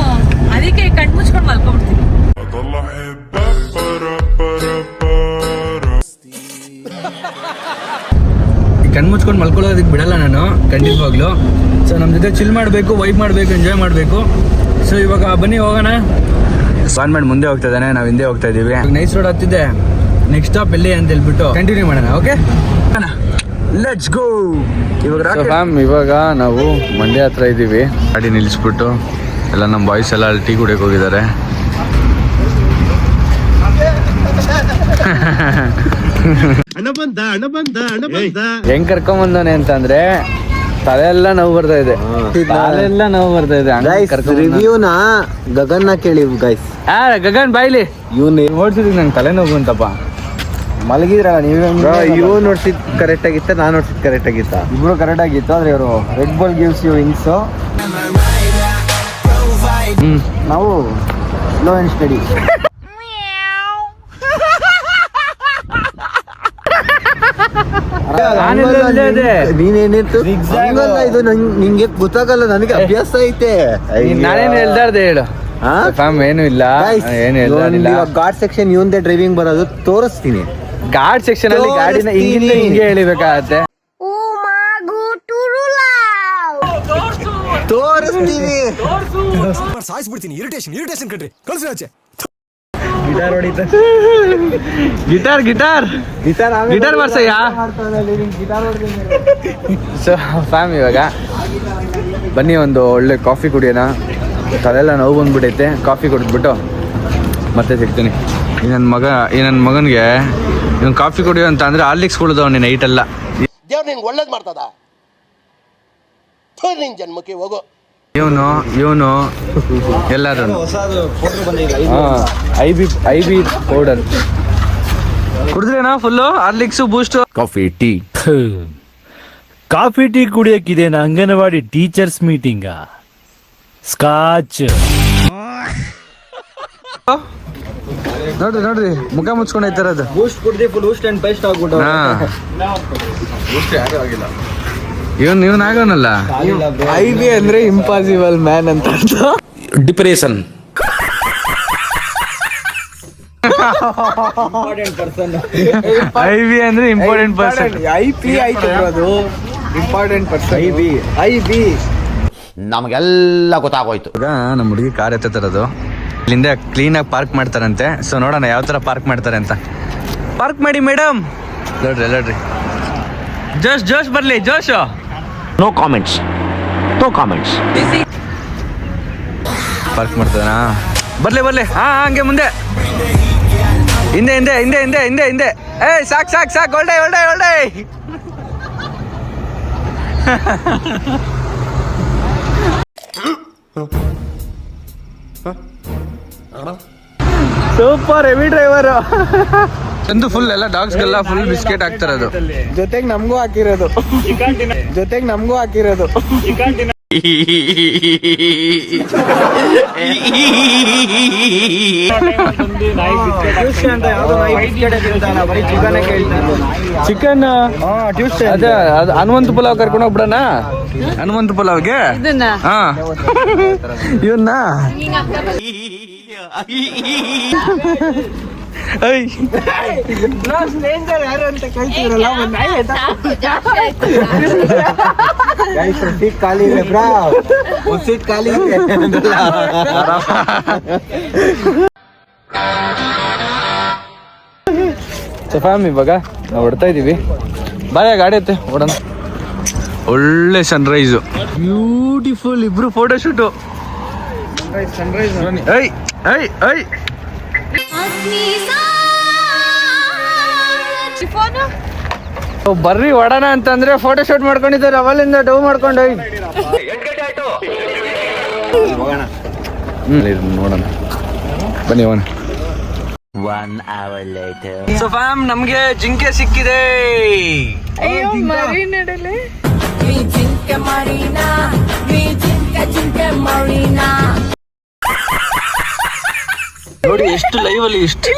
ಅದಕ್ಕೆ ಕಣ್ ಮುಚ್ಕೊಂಡು ಮಲ್ಕೊಂಡ್ಬಿಡ್ತೀನಿ. ಕಣ್ ಮುಚ್ಕೊಂಡು ಮಲ್ಕೊಳ್ಳೋದಕ್ಕೆ ಬಿಡಲ್ಲ ನಾನು ಖಂಡಿತವಾಗ್ಲು. ಸೊ ನಮ್ಮ ಜೊತೆ ಚಿಲ್ ಮಾಡಬೇಕು, ವೈಬ್ ಮಾಡಬೇಕು, ಎಂಜಾಯ್ ಮಾಡಬೇಕು. ಸೊ ಇವಾಗ ಬನ್ನಿ ಹೋಗೋಣ. ಕಾನ್ವೆಂಟ್ ಮುಂದೆ ಹೋಗ್ತಾ ಇದ್ದಾನೆ, ನಾವು ಹಿಂದೆ ಹೋಗ್ತಾ ಇದ್ದೀವಿ. ನೈಸ್ ರೋಡ್ ಹತ್ತಿದೆ, ನೆಕ್ಸ್ಟ್ ಸ್ಟಾಪ್ ಎಲ್ಲಿ ಅಂತ ಹೇಳ್ಬಿಟ್ಟು ಕಂಟಿನ್ಯೂ ಮಾಡೋಣ. Okay, let's go. ಇವಾಗ ನಾವು ಮಂಡ್ಯ ಹತ್ರ ಇದ್ದೀವಿ. ಗಾಡಿ ನಿಲ್ಲಿಸ್ಬಿಟ್ಟು ಎಲ್ಲ ನಮ್ಮ ಬಾಯ್ಸ್ ಎಲ್ಲ ಅಲ್ಲಿ ಟೀ ಕುಡಿಯೋಕೆ ಹೋಗಿದ್ದಾರೆ. ಹೆಂಗ್ ಕರ್ಕೊಂಬಂದಾನೆ ಅಂತಂದ್ರೆ ತಲೆಲ್ಲ ನೋವು ಬರ್ತಾ ಇದೆ, ತಲೆಲ್ಲ ನೋವು ಬರ್ತಾ ಇದೆ. ರಿವ್ಯೂನ ಗಗನ್ನ ಕೇಳಿ ಗೈಸ್. ಗಗನ್ ಬಾಯ್ಲಿ, ಇವ್ನು ನೋಡ್ತಿದ್ದೀನಿ ನಂಗೆ ತಲೆನೋವು ಅಂತಪ್ಪ. ಮಲಗಿದ್ರಲ್ಲ ನೀವೇ. ಇವ್ ನೋಡ್ಸಿದ್ ಕರೆಕ್ಟ್ ಆಗಿತ್ತ, ನಾನ್ ನೋಡ್ಸಿದ್ ಕರೆಕ್ಟ್ ಆಗಿತ್ತ? ಇಬ್ರು ಕರೆಕ್ಟ್ ಆಗಿತ್ತು. ಆದ್ರೆ ಇವರು red bull gives you wings, ನಾವು ಸ್ಲೋ ಅಂಡ್ ಸ್ಟಡಿ. ನೀನೇನಿತ್ತು ಇದು ನಿಂಗೆ ಗೊತ್ತಾಗಲ್ಲ, ನನಗೆ ಅಭ್ಯಾಸ ಐತೆ. ನಾನೇನು ಹೇಳ್ದಾರ್ದೆ ಹೇಳು. ಏನು ಇಲ್ಲ, ಏನು ಹೇಳ್ದಾರಿಲ್ಲ. ಗಾರ್ಡ್ ಸೆಕ್ಷನ್ ಇವಂದೇ ಡ್ರೈವಿಂಗ್ ಬರೋದು ತೋರಿಸ್ತೀನಿ. ಗಾರ್ಡ್ ಸೆಕ್ಷನ್ ಅಲ್ಲಿ ಗಾಡಿನ ಹಿಂಗೆ ಹೇಳಿಬೇಕಾಗತ್ತೆ. ತೋರಿಸ್ತೀನಿ. ಗಿಟಾರ್ ಗಿಟಾರ್ ಗಿಟಾರ್ ಬರ್ಸಯ್ಯ. ಸೊ ಫ್ಯಾಮ್, ಇವಾಗ ಬನ್ನಿ ಒಂದು ಒಳ್ಳೆ ಕಾಫಿ ಕುಡಿಯೋಣ. ತಲೆಲ್ಲ ನೋವು ಬಂದ್ಬಿಟ್ಟೈತೆ. ಕಾಫಿ ಕುಡಿದ್ಬಿಟ್ಟು ಮತ್ತೆ ಸಿಗ್ತೀನಿ. ಈ ನನ್ನ ಮಗನಿಗೆ ಇವನು ಕಾಫಿ ಕುಡಿಯೋ ಅಂತ ಅಂದ್ರೆ ಹಾರ್ಲಿಕ್ಸ್ ಕುಡಿದವ ನೀನು ನೈಟೆಲ್ಲ. ದೇವ್ರು ನಿನ್ಗೆ ಒಳ್ಳೇದು ಮಾಡ್ತದ, ನಿನ್ ಜನ್ಮಕ್ಕೆ ಹೋಗೋ. ಇವನು ಎಲ್ಲರೂ ಐ ಬಿ ಪೌಡರ್ ಕುಡಿದ್ರೇನಾ full Horlicks Boost coffee tea ಕುಡಿಯಕ್ಕಿದೇನ ಅಂಗನವಾಡಿ ಟೀಚರ್ಸ್ ಮೀಟಿಂಗ? ಸ್ಕಾಚ್ ನೋಡ್ರಿ ಮುಖ ಮುಚ್ಕೊಂಡು ಐತಾರದು. ಬೂಸ್ಟ್ ಕುಡ್ದಿ ಫುಲ್ ಬೂಸ್ಟ್ ಅಂಡ್ ಪೇಸ್ಟ್ ಆಗ್ಬಿಟ್ಟು. ಇವನ್ ಆಗೋನಲ್ಲ. ಐ ಬಿ ಅಂದ್ರೆ ಇಂಪಾಸಿಬಲ್ ಮ್ಯಾನ್ ಅಂತ ಡಿಪ್ರೆಷನ್. ಐ ಬಿ ಅಂದ್ರೆ ಇಂಪಾರ್ಟೆಂಟ್ ಪರ್ಸನ್. ಐ ಪಿ ಆಯ್ತು ಅದು ಇಂಪಾರ್ಟೆಂಟ್ ಪರ್ಸನ್. ಐ ಬಿ ನಮಗೆಲ್ಲ ಗೊತ್ತಾಗೋಯ್ತು. ಈಗ ನಮ್ಮ ಹುಡುಗಿ ಕಾರ್ ಎತ್ತರದು ಇಲ್ಲಿಂದ ಕ್ಲೀನಾಗಿ ಪಾರ್ಕ್ ಮಾಡ್ತಾರಂತೆ. ಸೊ ನೋಡೋಣ ಯಾವ ಥರ ಪಾರ್ಕ್ ಮಾಡ್ತಾರೆ ಅಂತ. ಪಾರ್ಕ್ ಮಾಡಿ ಮೇಡಮ್. ನೋಡ್ರಿ ಜೋಶ್ ಬರ್ಲಿ, ಜೋಶ್. No comments. ಪಾರ್ಕ್ ಮಾಡ್ತಾನ. ಬರ್ಲಿ. ಹಂಗೆ ಮುಂದೆ, ಹಿಂದೆ. ಸಾಕ್ ಒಳ್ಳೆ. Super heavy driver. ಒಂದು ಫುಲ್ ಎಲ್ಲ ಡಾಗ್ಸ್ಗೆಲ್ಲ ಫುಲ್ ಬಿಸ್ಕೆಟ್ ಹಾಕ್ತಾರದು. ಜೊತೆಗೆ ನಮಗೂ ಹಾಕಿರೋದು. ಚಿಕನ್ ಅದೇ ಹನುಮಂತ ಪುಲಾವ್ ಕರ್ಕೊಂಡು ಹೋಗ್ಬಿಡೋಣ. ಹನುಮಂತ ಪುಲಾವ್ಗೆ ಇವನ್ನ ಯಾರು ಅಂತ ಕೇಳ್ತಿದ್ರಲ್ಲ, ಸೀಟ್ ಖಾಲಿ ಇದೆ ಬ್ರಾ, ಒಂದು ಸೀಟ್ ಖಾಲಿ ಇದೆ. ಫ್ಯಾಮ್, ಇವಾಗ ನಾವು ಹೊಡ್ತಾ ಇದೀವಿ. ಬಾಯ ಗಾಡಿ ಐತೆ ಓಡೋಣ. ಒಳ್ಳೆ ಸನ್ರೈಸು, ಬ್ಯೂಟಿಫುಲ್. ಇಬ್ರು ಫೋಟೋ ಶೂಟು. ಸನ್ರೈಸ್. ಬರ್ರಿ ಹೊಡೋಣ ಅಂತಂದ್ರೆ ಫೋಟೋ ಶೂಟ್ ಮಾಡ್ಕೊಂಡಿದ್ದಾರೆ. ಅವಲ್ಲಿಂದ ಡೌ ಮಾಡ್ಕೊಂಡು ನೋಡೋಣ ಬನ್ನಿ ಹೋಗೋಣ. 1 hour later. ಸೊ ಫ್ಯಾಮ್, ನಮ್ಗೆ ಜಿಂಕೆ ಸಿಕ್ಕಿದೆ. ಅಯ್ಯೋ ಮರಿ ನಡಲೆ. ಜಿಂಕೆ ಮರಿನಾ, ಜಿಂಕೆ ಮರಿನಾ. ನೋಡಿ ಎಷ್ಟು ಲೈವ್ ಅಲ್ಲಿ ಎಷ್ಟು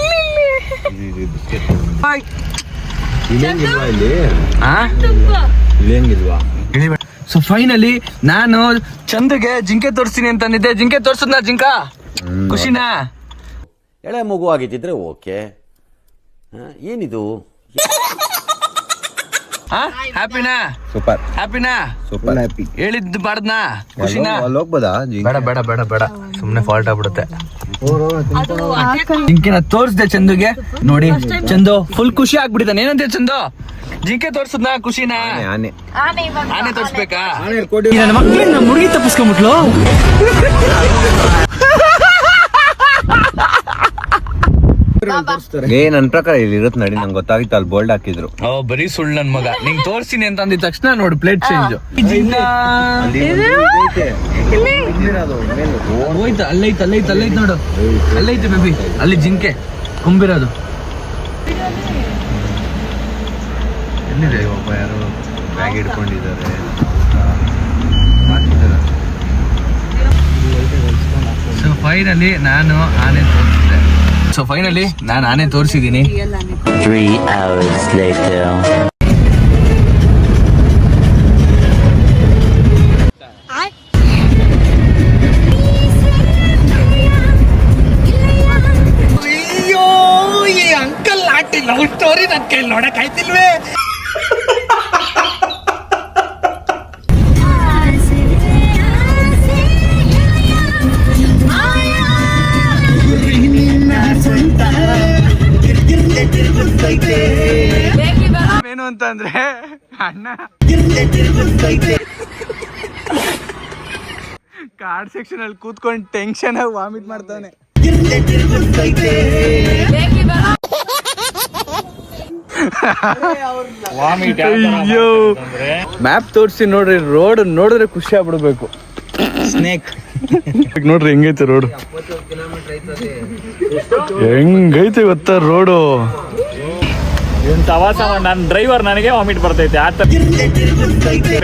ಸೊ ಫೈನಲಿ ನಾನು ಚಂದಗೆ ಜಿಂಕೆ ತೋರಿಸ್ತೀನಿ ಅಂತ ಅಂದಿದ್ದೆ. ಜಿಂಕೆ ತೋರ್ಸದ್ನಾ? ಜಿಂಕ ಖುಷಿನಾ? ಎಳೆ ಮಗು ಆಗಿದ್ದಿದ್ರೆ ಓಕೆ. ಏನಿದು? ಹ್ಯಾಪಿನಾ? ಸೂಪರ್ ಹ್ಯಾಪಿನಾ? Super happy. ಹೇಳಿದ್ದು ಬಾರ್ದ್ನಾ? ಖುಷಿನಾ? ಅಲ್ಲಿ ಹೋಗ್ಬೋದಾ? ಬೇಡ ಬೇಡ ಬೇಡ ಬೇಡ, ಸುಮ್ನೆ ಫಾಲ್ಟ್ ಆಗ್ಬಿಡುತ್ತೆ. ಜಿಂಕೆನ ತೋರಿಸ್ದೆ ಚಂದುಗೆ, ನೋಡಿ ಚಂದು ಫುಲ್ ಖುಷಿ ಆಗ್ಬಿಟ್ಟಿದ್ದಾನೆ. ಏನಂತೆ ಚಂದು? ಜಿಂಕೆ ತೋರ್ಸದ್ನಾ? ಖುಷಿನಾ? ಆನೆ ಆನೆ ತೋರ್ಸ್ಬೇಕಾ? ನನ್ನ ಮಕ್ಕಳಿಂದ ಮುರುಗಿ ತಪ್ಪಿಸ್ಕೊಂಬಿಟ್ಲು. ನನ್ ಪ್ರಕಾರ ಇಲ್ಲಿ ಇರುತ್ತೆ ನೋಡಿ, ನಂಗೆ ಗೊತ್ತಾಗಿತ್ತು ಅಲ್ಲಿ ಬೋಲ್ಡ್ ಹಾಕಿದ್ರು. ಬರೀ ಸುಳ್ಳು ನನ್ ಮಗ. ನಿಂಗ್ ತೋರ್ಸಿನಿ ಅಂತ ಅಂದಿದ ತಕ್ಷಣ ನೋಡು ಪ್ಲೇಟ್ ಚೇಂಜ್. ಹೋಯ್ತು, ಅಲ್ಲೈತೆ ಅಲ್ಲೈತೆ ಅಲ್ಲೈತೆ ನೋಡು, ಅಲ್ಲೈತೆ ಬೇಬಿ, ಅಲ್ಲಿ ಜಿಂಕೆ ಕುಂಬಿರೋದು. ಎಲ್ಲಿದೆ ಒಬ್ಬ ಯಾರು ಬ್ಯಾಗ್ ಹಿಡ್ಕೊಂಡಿದ್ದಾರೆ. ಸೊ ಫೈನಲಿ ನಾನು ಆನೆ ತೋರಿಸಿದೆ. ಸೊ ಫೈನಲಿ ನಾನು ಆನೆ ತೋರಿಸಿದ್ದೀನಿ. 3 hours later. ಅಯ್ಯೋ, ಈ ಅಂಕಲ್ ಆಂಟಿ ಲವ್ ಸ್ಟೋರಿ ನನ್ನ ಕೈಲಿ ನೋಡಕ್ ಆಯ್ತಿಲ್ವೇ? ಏನು ಅಂತ ಅಂದ್ರೆ ಅಣ್ಣ ಕಾರ್ಡ್ ಸೆಕ್ಷನ್ ಅಲ್ಲಿ ಕೂತ್ಕೊಂಡು ಟೆನ್ಷನ್ ಆಗಿ ವಾಮಿಟ್ ಮಾಡ್ತಾನೆ. ಅಯ್ಯೋ, ಮ್ಯಾಪ್ ತೋರಿಸಿ ನೋಡ್ರಿ, ರೋಡ್ ನೋಡಿದ್ರೆ ಖುಷಿ ಆಗ್ಬಿಡ್ಬೇಕು. ಸ್ನೇಕ್ ನೋಡ್ರಿ ಹೆಂಗೈತೆ ರೋಡ್, ಹೆಂಗೈತೆ ಗೊತ್ತಾ ರೋಡು. ಪ್ರವಾಸ ನನ್ನ ಡ್ರೈವರ್ ನನಗೆ ವಾಮಿಟ್ ಬರ್ತೈತೆ ಆ ತರ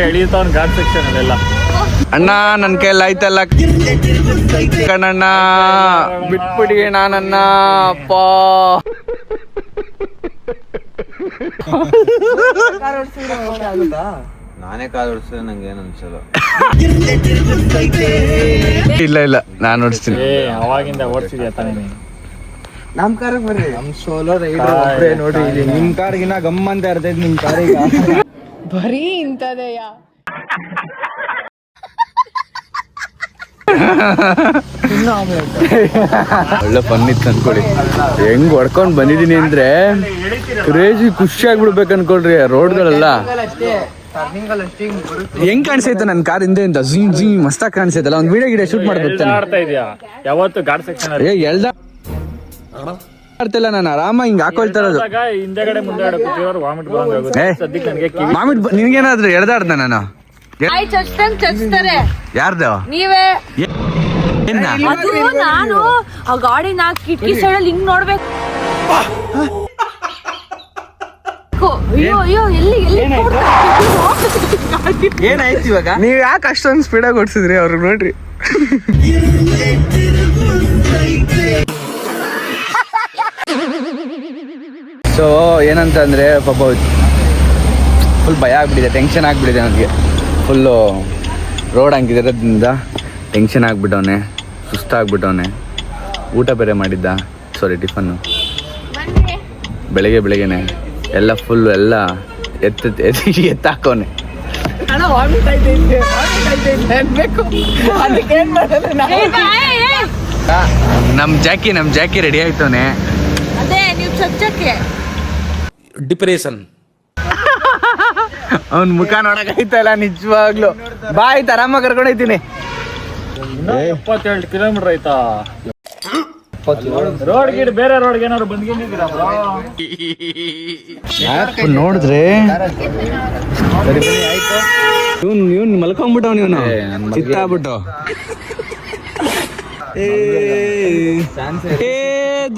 ಎಳಿತಾವ್ ಘಾಟ್ ಸೆಕ್ಷನ್ ಅಲ್ಲೆಲ್ಲ. ಅಣ್ಣ ನನ್ ಕೈಯಲ್ಲಿ ಆಯ್ತಲ್ಲ ಕಣ್ಣಣ್ಣ, ಬಿಟ್ಬಿಡಿ ನಾನನ್ನ. ಅಪ್ಪ ನಾನೇ ಕಾರ್ ಓಡಿಸಿದ್ರೆ ನಂಗೆ ಏನು ಅನ್ಸಲ್ಲ. ಇಲ್ಲ ಇಲ್ಲ, ನಾನು ಓಡಿಸ್ತೀನಿ. ಅವಾಗಿಂದ ಓಡಿಸಿದ್ಯಾ ತಾನೇ ನೀನು? ನಮ್ ಕಾರಿಗೆ ಬರ್ರಿ, ನಮ್ ಸೋಲೋ ರೈಡರ್ ನೋಡ್ರಿ, ಇಲ್ಲಿ ನಿಮ್ ಕಾರ್ಗಿನ ಗಮ್ಮಂತ ಇರ್ತೈತಿ ನಿಮ್ ಕಾರಿಗೆ. ಬರೀ ಇಂಥದೆಯಾ? ಒಳ್ಳೆ ಫನ್ ಇತ್ತು ಅನ್ಕೊಳ್ಳಿ. ಹೆಂಗ್ ಹೊಡ್ಕೊಂಡ್ ಬಂದಿದೀನಿ ಅಂದ್ರೆ ಕ್ರೇಜಿ ಖುಷಿ ಆಗ್ಬಿಡ್ಬೇಕು ಅನ್ಕೊಳ್ರಿ. ರೋಡ್ಗಳೆಲ್ಲ ಹೆಂಗ್ ಕಾಣಿಸೈತೆ ನನ್ ಕಾರ್ ಹಿಂದೆ ಅಂತ ಝೀಮ್ ಝೀಮ್ ಮಸ್ತಾಗಿ ಕಾಣಿಸೈತಲ್ಲ. ಒಂದ್ ವಿಡಿಯೋ ಗಿಡ ಶೂಟ್ ಮಾಡ್ಬೇಕು. ಆಡ್ತಾ ಇದೆಯಾ ಯಾವತ್ತು ಘಾಟ್ ಸೆಕ್ಷನ್ ಅಲ್ಲಿ? ಎಲ್ದ ಆಡ್ತಿಲ್ಲ, ನಾನು ಆರಾಮ ಹಿಂಗ್ ಹಾಕೊಳ್ತಾ ಇರೋದು. ಹಿಂದೆಗಡೆ ಮುಂದೆ ವಾಮಿಟ್ ಬಂದಾಗುತ್ತೆ. ಸದ್ಯಕ್ಕೆ ನನಗೆ ಮಾಮಿಟ್ ನಿನ್ಗೇನಾದ್ರು ಎಳ್ದಾಡ್ದ ನಾನು? ಚಚ್ತಾರೆ. ಯಾರ್ದು? ನೀವೇ. ಅದು ನಾನು ಆ ಗಾಡಿನ ಕಿಟಕಿ ಸೈಡಲ್ಲಿ ಹಿಂಗ್ ನೋಡ್ಬೇಕು. ಅಯ್ಯೋ ಅಯ್ಯೋ, ಎಲ್ಲಿ ಎಲ್ಲಿ ಏನಾಯ್ತು ಇವಾಗ? ನೀವ್ ಯಾಕೆ ಅಷ್ಟೊಂದು ಸ್ಪೀಡಾಗಿ ಓಡಿಸಿದ್ರಿ ಅವ್ರಿಗೆ ನೋಡ್ರಿ. ಸೊ ಏನಂತ ಅಂದ್ರೆ ಪಾಪ ಫುಲ್ ಭಯ ಆಗ್ಬಿಟ್ಟಿದೆ, ಟೆನ್ಷನ್ ಆಗ್ಬಿಟ್ಟಿದೆ ನನಗೆ. ಫುಲ್ಲು ರೋಡ್ ಹಂಗಿರೋದ್ರಿಂದ ಟೆನ್ಷನ್ ಆಗ್ಬಿಟ್ಟವನೆ, ಸುಸ್ತಾಗ್ಬಿಟ್ಟವನೆ. ಊಟ ಬೇರೆ ಮಾಡಿದ್ದ, ಸಾರಿ ಟಿಫನ್ನು ಬೆಳಗ್ಗೆನೆ ಎಲ್ಲ ಫುಲ್ ಎಲ್ಲ ಎತ್ತಾಕವನೆ. ನಮ್ ಜಾಕಿ ರೆಡಿ ಆಯ್ತವನೆ. ಅದೇ ನೀವು ಚಚ್ಚಕ್ಕೆ ಡಿಪ್ರೆಷನ್ ಅವ್ನ್ ಮುಖ ನೋಡಕ್ ಆಯ್ತಲ್ಲ ನಿಜವಾಗ್ಲು. ಬಾಯ್ ಆರಾಮಾಗಿ ಕರ್ಕೊಂಡೋಯ್ತೀನಿ. 77 ಕಿಲೋಮೀಟರ್ ಆಯ್ತಾ? ರೋಡ್ ಗಿಡ್ ಬೇರೆ ರೋಡ್ಗೆ ಏನಾದ್ರು ಬಂದ್ಕೊಂಡಿದ್ದೀರಾ? ನೋಡಿದ್ರೆ ಇವ್ನ್ ಮಲ್ಕೊಂಡ್ಬಿಟ್ಟವ್, ಇವನು ಚಿತ್ತಾಗ್ಬಿಟ್ಟು.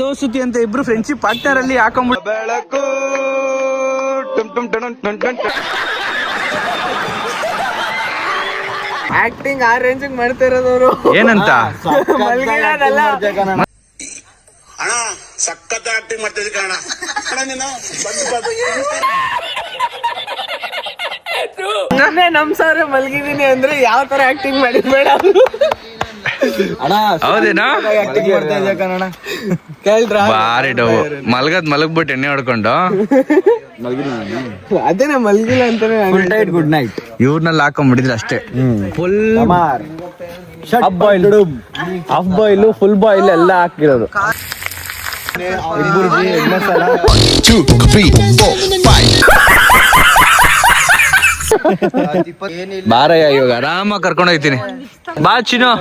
ದೋಸ್ತಿ ಅಂತ ಇಬ್ರು ಫ್ರೆಂಡ್ಶಿಪ್ ಪಾರ್ಟ್ನರ್ ಅಲ್ಲಿ ಹಾಕೊಂಡ್ಬಿಟ್ಟು ಬೆಳಕು ಆಕ್ಟಿಂಗ್ ಆ ರೇಂಜ್ ಮಾಡ್ತಾ ಇರೋದವ್ರು. ಏನಂತ ಅಣ್ಣ ಸಖತ್ ಆಕ್ಟಿಂಗ್ ಮಾಡ್ತಿದ್ದೆ ಕಣ ನೀನು ನಮ್ ಸಾರೆ ಮಲ್ಗಿದೀನಿ ಅಂದ್ರೆ ಯಾವ ತರ ಆಕ್ಟಿಂಗ್ ಮಾಡಿದ್ಬೇಡ ಹೌದೇನಾ ಕೇಳ್ರ ಬಾರಿ ಡವ್ ಮಲಗ್ಬಿಟ್ಟು ಎಣ್ಣೆ ಹೊಡ್ಕೊಂಡು ಅದೇನ ಮಲ್ಗಿಲ್ಲ ಅಂತಾನೆ ಫುಲ್ ಟೈಟ್ ಗುಡ್ ನೈಟ್ ಇವ್ರನ್ನೆಲ್ಲ ಹಾಕೊಂಡ್ಬಿಟ್ಟಿದ್ರೆ ಅಷ್ಟೇ full half boil full boil ಎಲ್ಲ ಹಾಕಿರೋದು ಬಾರಯ್ಯ ಇವಾಗ ಆರಾಮಾಗಿ ಕರ್ಕೊಂಡು ಹೋಗ್ತೀನಿ ಬಾ ಚಿನ್ನು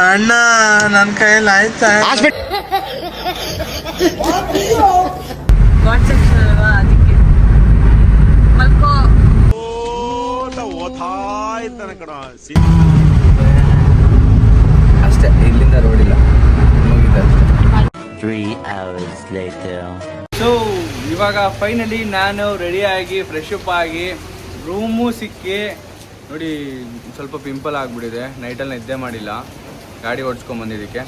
ಅಣ್ಣ ನನ್ ಕೈಯಲ್ಲಿ ಆಯ್ತಾ ಅಷ್ಟೇ ಇಲ್ಲಿಂದ ರೋಡಿಲ್ಲ ಮುಗಿದ 3 hours later. ಸೊ ಇವಾಗ ಫೈನಲಿ ನಾನು ರೆಡಿಯಾಗಿ ಫ್ರೆಶ್ ಅಪ್ ಆಗಿ ರೂಮು ಸಿಕ್ಕಿ ನೋಡಿ ಸ್ವಲ್ಪ ಪಿಂಪಲ್ ಆಗಿಬಿಟ್ಟಿದೆ ನೈಟಲ್ಲಿ ನಿದ್ದೆ ಮಾಡಿಲ್ಲ ಗಾಡಿ ಓಡಿಸ್ಕೊಂಡು ಬಂದಿದ್ದಕ್ಕೆ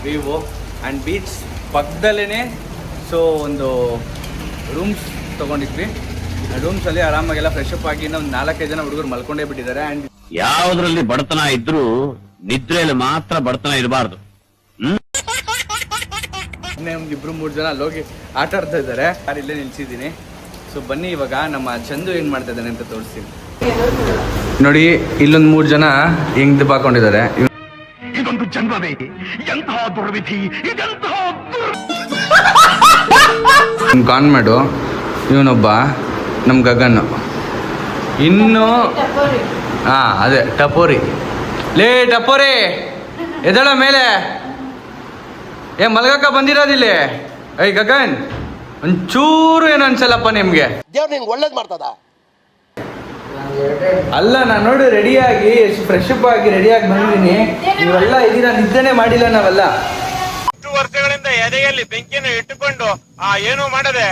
ವಿವೋ ಆ್ಯಂಡ್ ಬೀಚ್ ಪಕ್ಕದಲ್ಲೇ ಸೊ ಒಂದು ರೂಮ್ಸ್ ತೊಗೊಂಡಿದ್ವಿ ರೂಮ್ಸಲ್ಲಿ ಆರಾಮಾಗೆಲ್ಲ ಫ್ರೆಶ್ ಅಪ್ ಆಗಿ ಒಂದು 4-5 ಜನ ಹುಡುಗರು ಮಲ್ಕೊಂಡೇ ಬಿಟ್ಟಿದ್ದಾರೆ ಆ್ಯಂಡ್ ಯಾವುದ್ರಲ್ಲಿ ಬಡತನ ಇದ್ರು ನಿದ್ರೆಯಲ್ಲಿ ಮಾತ್ರ ಬಡತನ ಇರಬಾರ್ದು. ಒಂದು 2-3 ಜನ ಅಲ್ಲೋಗಿ ಆಟ ಆಡ್ತಾ ಇದ್ದಾರೆ ಯಾರು ಇಲ್ಲೇ ನಿಲ್ಸಿದ್ದೀನಿ. ಸೊ ಬನ್ನಿ ಇವಾಗ ನಮ್ಮ ಚಂದು ಏನು ಮಾಡ್ತಾ ಇದ್ದಾನೆ ಅಂತ ತೋರಿಸ್ತೀನಿ. ನೋಡಿ ಇಲ್ಲೊಂದು 3 ಜನ ಹೆಂಗ್ ದಬ್ಬಾಕೊಂಡಿದ್ದಾರೆ. ಇದೊಂದು ಜನ್ಮವೇ ಎಂತಹ ದುರ್ವಿಧಿ ಇದೆಂತಹ ಕಾನ್ಮೆಡು ಇವನೊಬ್ಬ ನಮ್ಮ ಗಗನ್ ಇನ್ನು ಅದೇ ಟಪೋರಿ ಲೇ ಟಪೋರಿ ಎದಳ ಮೇಲೆ ಮಲ್ಗಕ್ಕ ಬಂದಿರೋದಿಲ್ಲಿ. ಐ ಗಗನ್ ಒಂಚೂರು ಏನು ಅನ್ಸಲ್ಲಪ್ಪ ನಿಮ್ಗೆ ದೇವ್ರು ನಿಂಗೆ ಒಳ್ಳೇದ್ ಮಾಡ್ತದ ಅಲ್ಲ ನಾನು ನೋಡಿ ರೆಡಿಯಾಗಿ ಫ್ರೆಶ್ ಅಪ್ ಆಗಿ ರೆಡಿಯಾಗಿ ಬಂದಿದ್ದೀನಿ. ನೀವೆಲ್ಲ ಇದೀರ ನಿದ್ದೆನೆ ಮಾಡಿಲ್ಲ ನಾವೆಲ್ಲ. 10 ವರ್ಷಗಳಿಂದ ಎದೆಯಲ್ಲಿ ಬೆಂಕಿಯನ್ನು ಇಟ್ಟುಕೊಂಡು ಏನು ಮಾಡದೆ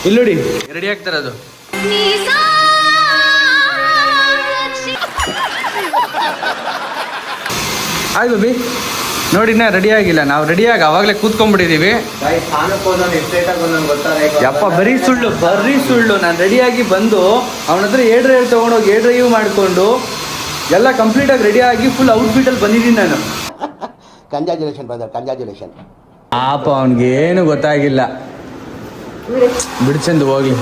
ಇಲ್ಲಿ ನೋಡಿ ರೆಡಿ ಆಗ್ತಾರೆ ಅದು. ಆಯ್ತು ಬೇಬಿ ನೋಡಿ ನಾ ರೆಡಿ ಆಗಿಲ್ಲ. ನಾವು ರೆಡಿಯಾಗಿ ಅವಾಗಲೇ ಕೂತ್ಕೊಂಡ್ಬಿಟ್ಟಿದ್ದೀವಿ. ಯಪ್ಪ ಬರೀ ಸುಳ್ಳು ನಾನು ರೆಡಿಯಾಗಿ ಬಂದು ಅವನ ಹತ್ರ ಏರ್ ತೊಗೊಂಡೋಗಿ ಏರ್ ಡ್ರೈವ್ ಮಾಡಿಕೊಂಡು ಎಲ್ಲ ಕಂಪ್ಲೀಟಾಗಿ ರೆಡಿಯಾಗಿ ಫುಲ್ ಔಟ್ಫಿಟಲ್ಲಿ ಬಂದಿದ್ದೀನಿ ನಾನು. Congratulation brother, congratulation. ಪಾಪ ಅವನಿಗೇನು ಗೊತ್ತಾಗಿಲ್ಲ. ಬಿಡ್ಚಂದು ಹೋಗ್ಲಿ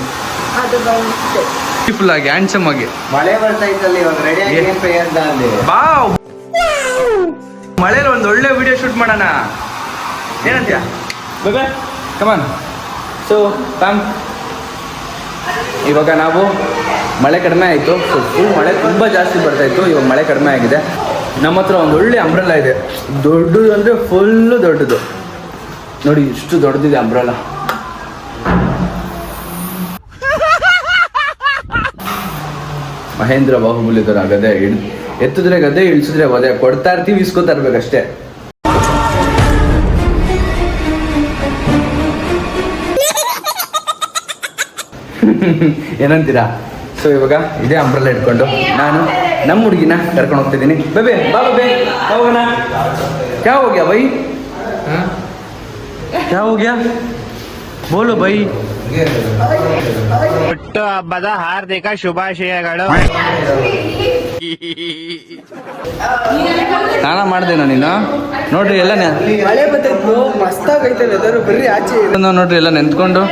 ಫುಲ್ ಆಗಿ ಹ್ಯಾಂಡ್ಸಮ್ ಆಗಿ ಮಳೆ ಬರ್ತಾ ಇತ್ತಲ್ಲಿ ಇವಾಗ ರೆಡಿ ಬಾ ಮಳೆಯಲ್ಲಿ ಒಂದು ಒಳ್ಳೆ ವಿಡಿಯೋ ಶೂಟ್ ಮಾಡೋಣ ಏನಂತೀಯ ಬಾಬಾ ಕಮಾನ್. ಸೊ ಕಮ್ ಇವಾಗ ನಾವು ಮಳೆ ಕಡಿಮೆ ಆಯಿತು. ಸೊ ಫುಲ್ ಮಳೆ ತುಂಬ ಜಾಸ್ತಿ ಬರ್ತಾಯಿತ್ತು. ಇವಾಗ ಮಳೆ ಕಡಿಮೆ ಆಗಿದೆ. ನಮ್ಮ ಹತ್ರ ಒಂದು ಒಳ್ಳೆ ಅಂಬ್ರೆಲ್ಲ ಇದೆ. ದೊಡ್ಡದು ಅಂದರೆ ಫುಲ್ಲು ದೊಡ್ಡದು ನೋಡಿ ಇಷ್ಟು ದೊಡ್ಡದಿದೆ ಅಂಬ್ರೆಲ್ಲ. ಮಹೇಂದ್ರ ಬಾಹುಬಲಿ ಥರ ಗದೆ ಎತ್ತಿದ್ರೆ ಗದೆ ಇಳಿಸಿದ್ರೆ ಒದೆ ಕೊಡ್ತಾ ಇರ್ತೀವಿ ಇಸ್ಕೊತಾ ಇರ್ಬೇಕಷ್ಟೇ. ಏನಂತೀರಾ? ಸೊ ಇವಾಗ ಇದೇ ಅಂಬ್ರೆಲ್ಲ ಇಟ್ಕೊಂಡು ನಾನು ನಮ್ಮ ಹುಡುಗಿನ ಕರ್ಕೊಂಡು ಹೋಗ್ತಿದ್ದೀನಿ. ಬೇಬೆ ಬಾ ಬೇಬೆ ಹೋಗೋಣ. ಕ್ಯಾ ಹೋಗ್ಯಾ ಬೈ ಕ್ಯಾ ಹೋಗ್ಯಾ ಬೋಲು ಬೈ. ಹುಟ್ಟು ಹಬ್ಬದ ಹಾರ್ದಿಕ ಶುಭಾಶಯಗಳು. ಸ್ನಾನ ಮಾಡ್ದೇನೋ ನೀನು? ನೋಡ್ರಿ ಎಲ್ಲ ಮಳೆ ಬರ್ತೈತೆ ಮಸ್ತಾಗೈತೆ ವೆದರ್. ಬರ್ರಿ ಆಚೆ ನೋಡ್ರಿ ಎಲ್ಲ ನೆಂತ್ಕೊಂಡು.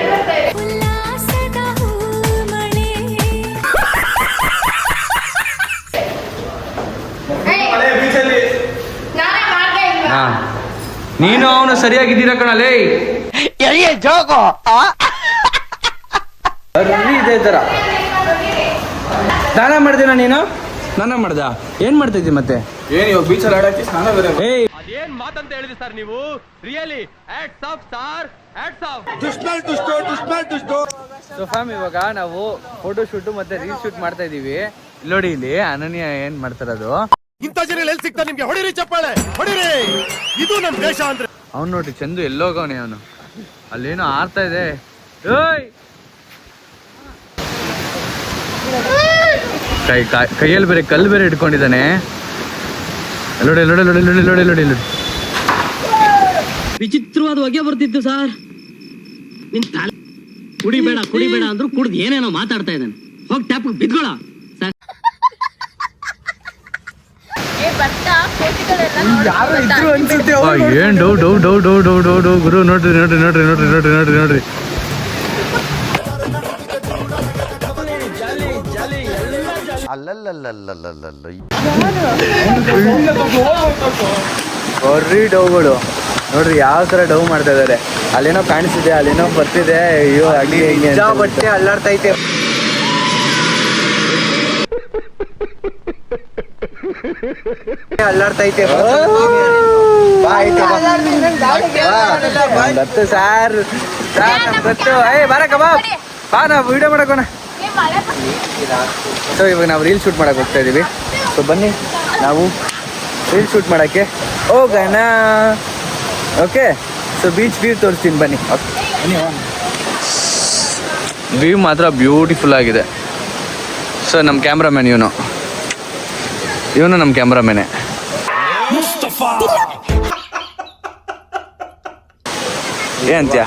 ಹಾ ನೀನು ಅವನು ಸರಿಯಾಗಿದ್ದೀರ ಕಣಲೇ. ಬರ್ರಿ ಇದೇ ತರ ಸ್ನಾನ ಮಾಡ್ದೇನ ನೀನು? ಸ್ನಾನ ಮಾಡ್ದ? ಏನ್ ಮಾಡ್ತಾ ಇದ್ದಿ ಮತ್ತೆ? ಏನ್ ಇವಾಗ ಬೀಚಲ್ಲಿ ಆಡಕ್ಕೆ ಸ್ನಾನ ಬೇರೆ? ಏಯ್ ಅದೇನ್ ಮಾತಂತ ಹೇಳಿದ್ರಿ ಸರ್ ನೀವು? Really hats off sir, hats off. So fam ಇವಾಗ ನಾವು ಫೋಟೋ ಶೂಟ್ ಮತ್ತೆ ರೀಲ್ ಶೂಟ್ ಮಾಡ್ತಾ ಇದೀವಿ. ನೋಡಿ ಇಲ್ಲಿ ಅನನ್ಯ ಏನ್ ಮಾಡ್ತಾರದು. ಇಂಥ ಜನ ಎಲ್ಲಿ ಸಿಗ್ತಾರೆ ನಿಮ್ಗೆ? ಹೊಡಿರಿ ಚಪ್ಪಾಳೆ ಹೊಡಿರಿ, ಇದು ನಮ್ ದೇಶ ಅಂದ್ರೆ. ಅವ್ನು ನೋಡ್ರಿ ಚಂದು ಎಲ್ಲೋಗವನೆ ಅವನು. ಅಲ್ಲೇನೋ ಆಡ್ತಾ ಇದೆ. ಕೈಯಲ್ಲಿ ಬೇರೆ ಕಲ್ಲು ಬೇರೆ ಇಟ್ಕೊಂಡಿದ್ದಾನೆ. ಲೋಡಿ ಲೋಡಿ ಲೋಡಿ ಲೋಡಿ ಲೋಡಿ ಲೋಡಿ ಲೋಡಿ. ವಿಚಿತ್ರವಾದ ಹೊಗೆ ಬರ್ತಿತ್ತು ಸರ್. ನಿನ್ ತಲೆ ಕುಡಿಬೇಡ ಅಂದ್ರು ಕುಡ್ದು ಏನೇನೋ ಮಾತಾಡ್ತಾ ಇದ್ದಾನೆ. ಹೋಗಿ ಟ್ಯಾಪ್ ಬಿದ್ಕೊಳ್ಳ ಸರ್. ಏನ್ ಡೌ ಡೌ ಡೌ ಡೌ ಡೌ ಡೌ ಡೌ ಗುರು. ನೋಡ್ರಿ ನೋಡ್ರಿ ನೋಡ್ರಿ ನೋಡ್ರಿ ನೋಡ್ರಿ ನೋಡ್ರಿ ನೋಡ್ರಿ. ಬರ್ರಿ ಡೌಗಳು ನೋಡ್ರಿ ಯಾವ ತರ ಡೌ ಮಾಡ್ತಾ ಇದಾರೆ. ಅಲ್ಲೇನೋ ಕಾಣಿಸ್ತಿದೆ, ಅಲ್ಲೇನೋ ಬರ್ತಿದೆ. ಅಯ್ಯೋ ಹಂಗೆ ಹಿಂಗೆ ಬಟ್ಟೆ ಅಲ್ಲಾಡ್ತೈತೆ. ಅಲ್ಲಾಡ್ತೈತೆ ಸಾರ್ ಬಾರ ಕಬಾಬ್ ಬಾ, ನಾವು ವಿಡಿಯೋ ಮಾಡಕೋಣ. ಸೊ ಇವಾಗ ನಾವು ರೀಲ್ ಶೂಟ್ ಮಾಡಕ್ಕೆ ಹೋಗ್ತಾ ಇದ್ದೀವಿ. ಸೊ ಬನ್ನಿ ನಾವು ರೀಲ್ ಶೂಟ್ ಮಾಡೋಕ್ಕೆ ಹೋಗೋಣ. ಓಕೆ, ಸೊ ಬೀಚ್ ವ್ಯೂ ತೋರಿಸ್ತೀನಿ ಬನ್ನಿ. ವ್ಯೂ ಮಾತ್ರ ಬ್ಯೂಟಿಫುಲ್ ಆಗಿದೆ. ಸೊ ನಮ್ಮ ಕ್ಯಾಮ್ರಾಮ್ಯಾನ್ ಇವನು ನಮ್ಮ ಕ್ಯಾಮ್ರಾಮ್ಯಾನೇ. ಏನಂತ್ಯ?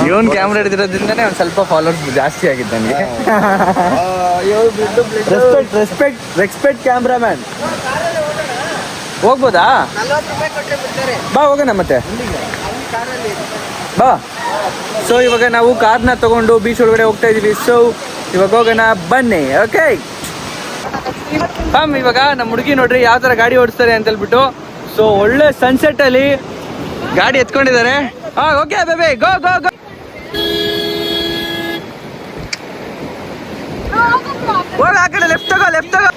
ಇವನ್ ಕ್ಯಾಮ್ರಾ ಹಿಡಿದಿರೋದ್ರಿಂದನೇ ಒಂದು ಸ್ವಲ್ಪ ಫಾಲೋವರ್ಸ್ ಜಾಸ್ತಿ ಆಗಿದ್ದು ನನಗೆ. Respect cameraman. ಹೋಗ್ಬೋದಾ? ಬಾ ಹೋಗೋಣ ಮತ್ತೆ ಬಾ. ಸೊ ಇವಾಗ ನಾವು ಕಾರ್ನ ತಗೊಂಡು ಬೀಚ್ ಒಳಗಡೆ ಹೋಗ್ತಾ ಇದೀವಿ. ಸೊ ಇವಾಗ ಹೋಗೋಣ ಬನ್ನಿ. ಓಕೆ ಇವಾಗ ನಮ್ಮ ಹುಡುಗಿ ನೋಡ್ರಿ ಯಾವ ತರ ಗಾಡಿ ಓಡಿಸ್ತಾರೆ ಅಂತ ಹೇಳ್ಬಿಟ್ಟು. ಸೊ ಒಳ್ಳೆ ಸನ್ಸೆಟ್ ಅಲ್ಲಿ ಗಾಡಿ ಎತ್ಕೊಂಡಿದ್ದಾರೆ. ಓಕೆ ಬೇಬಿ ಗೋ ಗೋ ಗೋ. ಹೋಗ ಆ ಕಡೆ ಲೆಫ್ಟ್ ತಗೋ ಲೆಫ್ಟ್ ತಗೋ.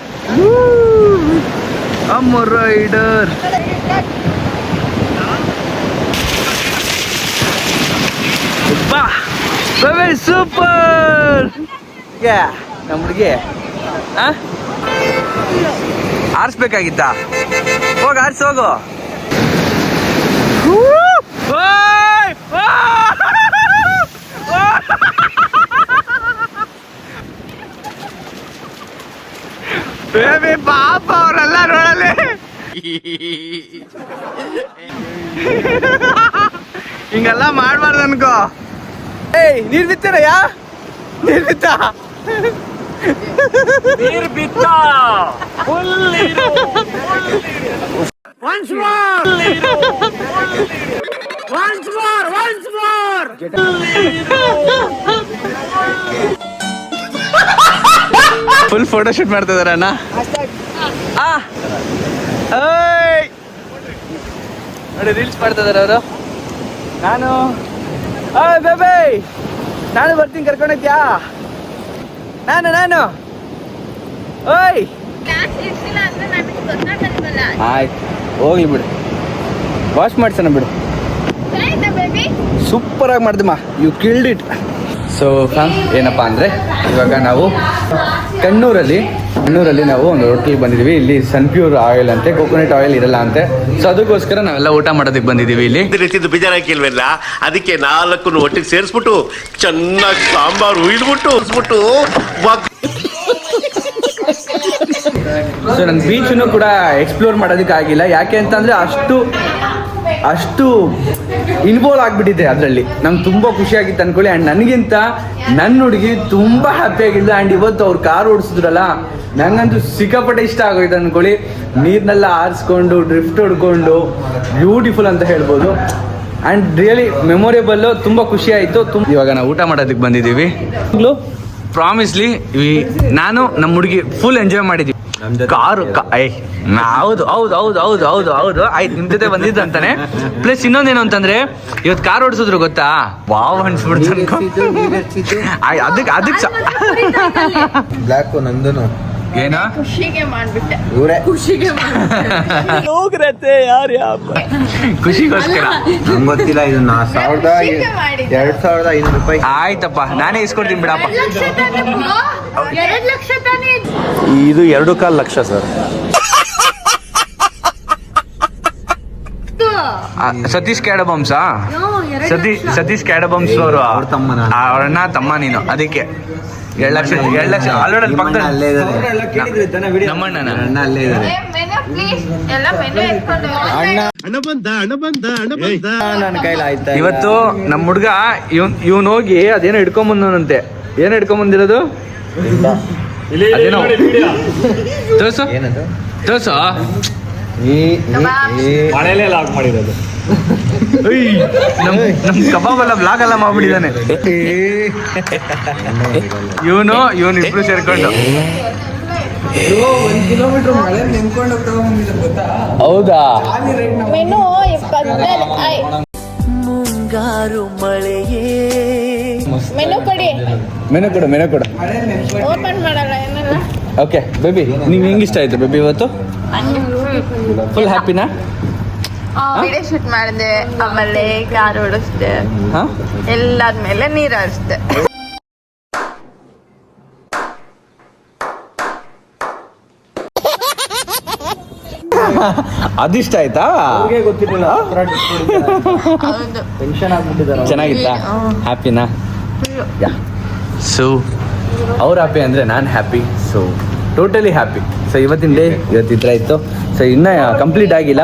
ಅಮ್ಮ ರೈಡರ್ ಬಾ ಬೇಬಿ ಸೂಪರ್. ನಮ್ಮ ಹುಡುಗಿ ಆರಿಸ್ಬೇಕಾಗಿತ್ತ? ಹೋಗ ಆರಿಸಿ ಹೋಗು. ಬೇಬಿ ಪಾಪ ಅವರೆಲ್ಲ ನೋಡಲಿ. ಹಿಂಗೆಲ್ಲ ಮಾಡ್ಬಾರ್ದು ಅನ್ಕೋ. ಏಯ್ ನೀರ್ ಬಿತ್ತಾರಯ್ಯ, ನೀರ್ ಬಿತ್ತ ಫುಲ್ ಫೋಟೋ ಶೂಟ್ ಮಾಡ್ತಾ ಇದಾರೆ ಅಣ್ಣ. ನೋಡಿ ರೀಲ್ಸ್ ಮಾಡ್ತಾ ಇದಾರೆ ಅವರು. ಬೇಬಿ ನಾನು ಬರ್ತೀನಿ, ಕರ್ಕೊಂಡೋಗ್ಯಾ? ನಾನು ಓಯ್ ಆಯ್ತು ಹೋಗ್ಲಿ ಬಿಡು, ವಾಶ್ ಮಾಡ್ಸೋಣ ಬಿಡು. ಸೂಪರ್ ಆಗಿ ಮಾಡ್ದಮ್ಮ, ಯು ಕಿಲ್ಡ್ ಇಟ್. ಸೊ ಏನಪ್ಪ ಅಂದರೆ ಇವಾಗ ನಾವು ಕಣ್ಣೂರಲ್ಲಿ ನಾವು ಒಂದು ಹೋಟೆಲ್ಗೆ ಬಂದಿದ್ದೀವಿ. ಇಲ್ಲಿ ಸನ್ಪ್ಯೂರ್ ಆಯಿಲ್ ಅಂತೆ, ಕೋಕೋನಟ್ ಆಯಿಲ್ ಇರಲ್ಲ ಅಂತೆ. ಸೊ ಅದಕ್ಕೋಸ್ಕರ ನಾವೆಲ್ಲ ಊಟ ಮಾಡೋದಕ್ಕೆ ಬಂದಿದ್ದೀವಿ. ಇಲ್ಲಿ ರೀತಿಯಿಂದ ಬೇಜಾರಾಕಿಲ್ವಲ್ಲ, ಅದಕ್ಕೆ 4 ಒಟ್ಟಿಗೆ ಸೇರಿಸ್ಬಿಟ್ಟು ಚೆನ್ನಾಗಿ ಸಾಂಬಾರು ಉಯ್ದ್ಬಿಟ್ಟು ಸೊ ನನ್ನ ಬೀಚನ್ನು ಕೂಡ ಎಕ್ಸ್ಪ್ಲೋರ್ ಮಾಡೋದಕ್ಕಾಗಿಲ್ಲ. ಯಾಕೆ ಅಂತಂದರೆ ಅಷ್ಟು ಇನ್ವಾಲ್ವ್ ಆಗಿಬಿಟ್ಟಿದೆ ಅದರಲ್ಲಿ. ನಂಗೆ ತುಂಬ ಖುಷಿಯಾಗಿತ್ತು ಅಂದ್ಕೊಳ್ಳಿ. ಆ್ಯಂಡ್ ನನಗಿಂತ ನನ್ನ ಹುಡುಗಿ ತುಂಬ ಹ್ಯಾಪಿಯಾಗಿಲ್ಲ. ಆ್ಯಂಡ್ ಇವತ್ತು ಅವ್ರು ಕಾರ್ ಓಡಿಸಿದ್ರಲ್ಲ, ನನಗಂತೂ ಸಿಕ್ಕಾಪಟ್ಟೆ ಇಷ್ಟ ಆಗೋಯ್ತು ಅಂದ್ಕೊಳ್ಳಿ. ನೀರನ್ನೆಲ್ಲ ಆರಿಸ್ಕೊಂಡು ಡ್ರಿಫ್ಟ್ ಹೊಡ್ಕೊಂಡು ಬ್ಯೂಟಿಫುಲ್ ಅಂತ ಹೇಳ್ಬೋದು. ಆ್ಯಂಡ್ ರಿಯಲಿ ಮೆಮೊರೇಬಲ್ಲು, ತುಂಬ ಖುಷಿ ಆಯಿತು. ಇವಾಗ ನಾವು ಊಟ ಮಾಡೋದಕ್ಕೆ ಬಂದಿದ್ದೀವಿ. ಪ್ರಾಮಿಸ್ಲಿ ನಾನು ನಮ್ಮ ಹುಡುಗಿ ಫುಲ್ ಎಂಜಾಯ್ ಮಾಡಿದ್ದೀವಿ. ಕಾರು ಹೌದು ಆಯ್ತು, ನಿಮ್ ಜೊತೆ ಬಂದಿದ್ದು ಅಂತಾನೆ. ಪ್ಲಸ್ ಇನ್ನೊಂದೇನು ಅಂತಂದ್ರೆ ಇವತ್ತು ಕಾರ್ ಓಡಿಸಿದ್ರು ಗೊತ್ತಾ, ವಾವ್ ಅನ್ಸ್ಬಿಡ್ತು. ಅದಕ್ಕೆ ಬ್ಲ್ಯಾಕ್ ನಂದನು ಏನ ಖುಷಿಗೆ ಮಾಡ್ಬಿಟ್ಟೆ, ಇವರೇ ಖುಷಿಗೆ ಖುಷಿಗೋಸ್ಕರ. ನಂಗೆ ಗೊತ್ತಿಲ್ಲ, ಇದು 2,500 ರೂಪಾಯಿ. ಆಯ್ತಪ್ಪ, ನಾನೇ ಇಸ್ಕೊಡ್ತೀನಿ ಬಿಡಪ್ಪ. 2 ಲಕ್ಷ ತಾನೇ ಇದು 2.25 ಲಕ್ಷ ಸರ್. ಸತೀಶ್ ಕ್ಯಾಡಬಮ್ಸಾ? ಸತೀಶ್ ಕ್ಯಾಡಬಮ್ಸ್ ಅವರು ಅವ್ರ ತಮ್ಮನ? ಅವ್ರಣ್ಣ ತಮ್ಮ ನೀನು, ಅದಕ್ಕೆ 2 ಲಕ್ಷ ಆಲ್ರೆಡಿ ಪಕ್ಕದಲ್ಲಿ ಅಲ್ಲೇ ಇದ್ದಾರೆ. ನಮ್ಮಣ್ಣನ ಅಣ್ಣ ಅಲ್ಲೇ ಇದ್ದಾರೆ. ನನ್ನ ಕೈಲಿ ಆಯ್ತಾ? ಇವತ್ತು ನಮ್ಮ ಹುಡ್ಗ ಇವನ್ ಹೋಗಿ ಅದೇನೋ ಹಿಡ್ಕೊಂಬಂದವನಂತೆ. ಏನೋ ಹಿಡ್ಕೊಂಬಂದಿರೋದು? ಅದೇನೋ ತೋರ್ಸು ಏನದು? ತೋರ್ಸು. ಮಳೆಯಲ್ಲೇ ಲಾಕ್ ಮಾಡಿರೋದು. ನಮ್ ಕಬಾಬ್ ಎಲ್ಲ ಬ್ಲಾಗ್ ಎಲ್ಲ ಮಾಡ್ಬಿಟ್ಟಿದ್ದಾನೆ ಇವನು ಇಬ್ರು ಸೇರ್ಕೊಂಡು. ಹೌದಾ? ಮುಂಗಾರು ಮಳೆಯೇ ಮೆನು ಕೊಡು. ಓಕೆ ಬೇಬಿ, ನಿಂಗೆ ಹೆಂಗಿಷ್ಟ ಆಯ್ತು ಬೇಬಿ ಇವತ್ತು? ಫುಲ್ ಹ್ಯಾಪಿನಾ? ವಿಡಿಯೋ ಶೂಟ್ ಮಾಡಿದೆ, ಆಮೇಲೆ ಕಾರ್ ಓಡಿಸ್ದೆ, ಹಾಂ ಎಲ್ಲಾದ್ಮೇಲೆ ನೀರು ಹರಿಸ್ದೆ. ಅದಿಷ್ಟ ಆಯ್ತಾ? ಚೆನ್ನಾಗಿತ್ತಾ? ಹ್ಯಾಪಿನಾ? ಯಾ. ಸೊ ಅವ್ರು ಹ್ಯಾಪಿ ಅಂದರೆ ನಾನು happy. So totally happy. So ಇವತ್ತಿನ ಡೇ ಇವತ್ತಿತ್ರ ಇತ್ತು. ಸೊ ಇನ್ನೂ ಕಂಪ್ಲೀಟ್ ಆಗಿಲ್ಲ.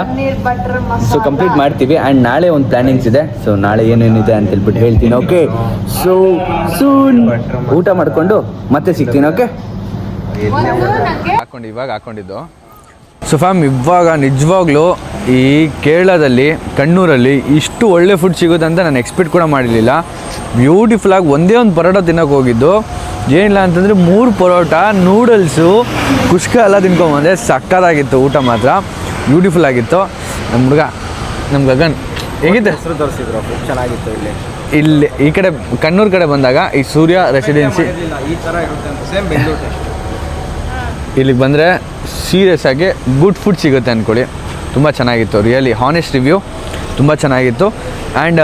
ಸೊ ಕಂಪ್ಲೀಟ್ ಮಾಡ್ತೀವಿ. ಆ್ಯಂಡ್ ನಾಳೆ ಒಂದು ಪ್ಲ್ಯಾನಿಂಗ್ಸ್ ಇದೆ. ಸೊ ನಾಳೆ ಏನೇನಿದೆ ಅಂತ ಹೇಳ್ಬಿಟ್ಟು ಹೇಳ್ತೀನಿ. ಓಕೆ, ಸೊ ಸೂನ್ ಊಟ ಮಾಡಿಕೊಂಡು ಮತ್ತೆ ಸಿಗ್ತೀನಿ. ಓಕೆ, ಇವಾಗ ಹಾಕೊಂಡಿದ್ದು. ಸೊ ಫ್ಯಾಮ್, ಇವಾಗ ನಿಜವಾಗ್ಲೂ ಈ ಕೇರಳದಲ್ಲಿ ಕಣ್ಣೂರಲ್ಲಿ ಇಷ್ಟು ಒಳ್ಳೆ ಫುಡ್ ಸಿಗುತ್ತೆ ಅಂತ ನಾನು ಎಕ್ಸ್ಪೆಕ್ಟ್ ಕೂಡ ಮಾಡಿರಲಿಲ್ಲ. ಬ್ಯೂಟಿಫುಲ್ಲಾಗಿ ಒಂದೇ ಒಂದು ಪರೋಟ ತಿನ್ನೋಕೆ ಹೋಗಿದ್ದು. ಏನಿಲ್ಲ ಅಂತಂದರೆ 3 ಪರೋಟ, ನೂಡಲ್ಸು, ಕುಷ್ಕ ಎಲ್ಲ ತಿನ್ಕೊಂಬಂದೆ. ಸಕ್ಕತ್ತಾಗಿತ್ತು ಊಟ ಮಾತ್ರ, ಬ್ಯೂಟಿಫುಲ್ ಆಗಿತ್ತು. ನಮ್ಮ ಹುಡುಗ ನಮ್ಮ ಗಗನ್ ಹೇಗಿತ್ತು? ಹೆಸರು ತೋರಿಸಿದ್ರು, ಚೆನ್ನಾಗಿತ್ತು. ಇಲ್ಲಿ ಈ ಕಡೆ ಕಣ್ಣೂರು ಕಡೆ ಬಂದಾಗ ಈ ಸೂರ್ಯ ರೆಸಿಡೆನ್ಸಿ ಈ ಥರ ಇರುತ್ತೆ ಅಂತ ಸೇಮ್ ಬೆಂಗಳೂರು. ಇಲ್ಲಿಗೆ ಬಂದರೆ ಸೀರಿಯಸ್ ಆಗಿ ಗುಡ್ ಫುಡ್ ಸಿಗುತ್ತೆ ಅಂದ್ಕೊಳ್ಳಿ. ತುಂಬ ಚೆನ್ನಾಗಿತ್ತು, ರಿಯಲಿ ಹಾನೆಸ್ಟ್ ರಿವ್ಯೂ, ತುಂಬ ಚೆನ್ನಾಗಿತ್ತು. ಆ್ಯಂಡ್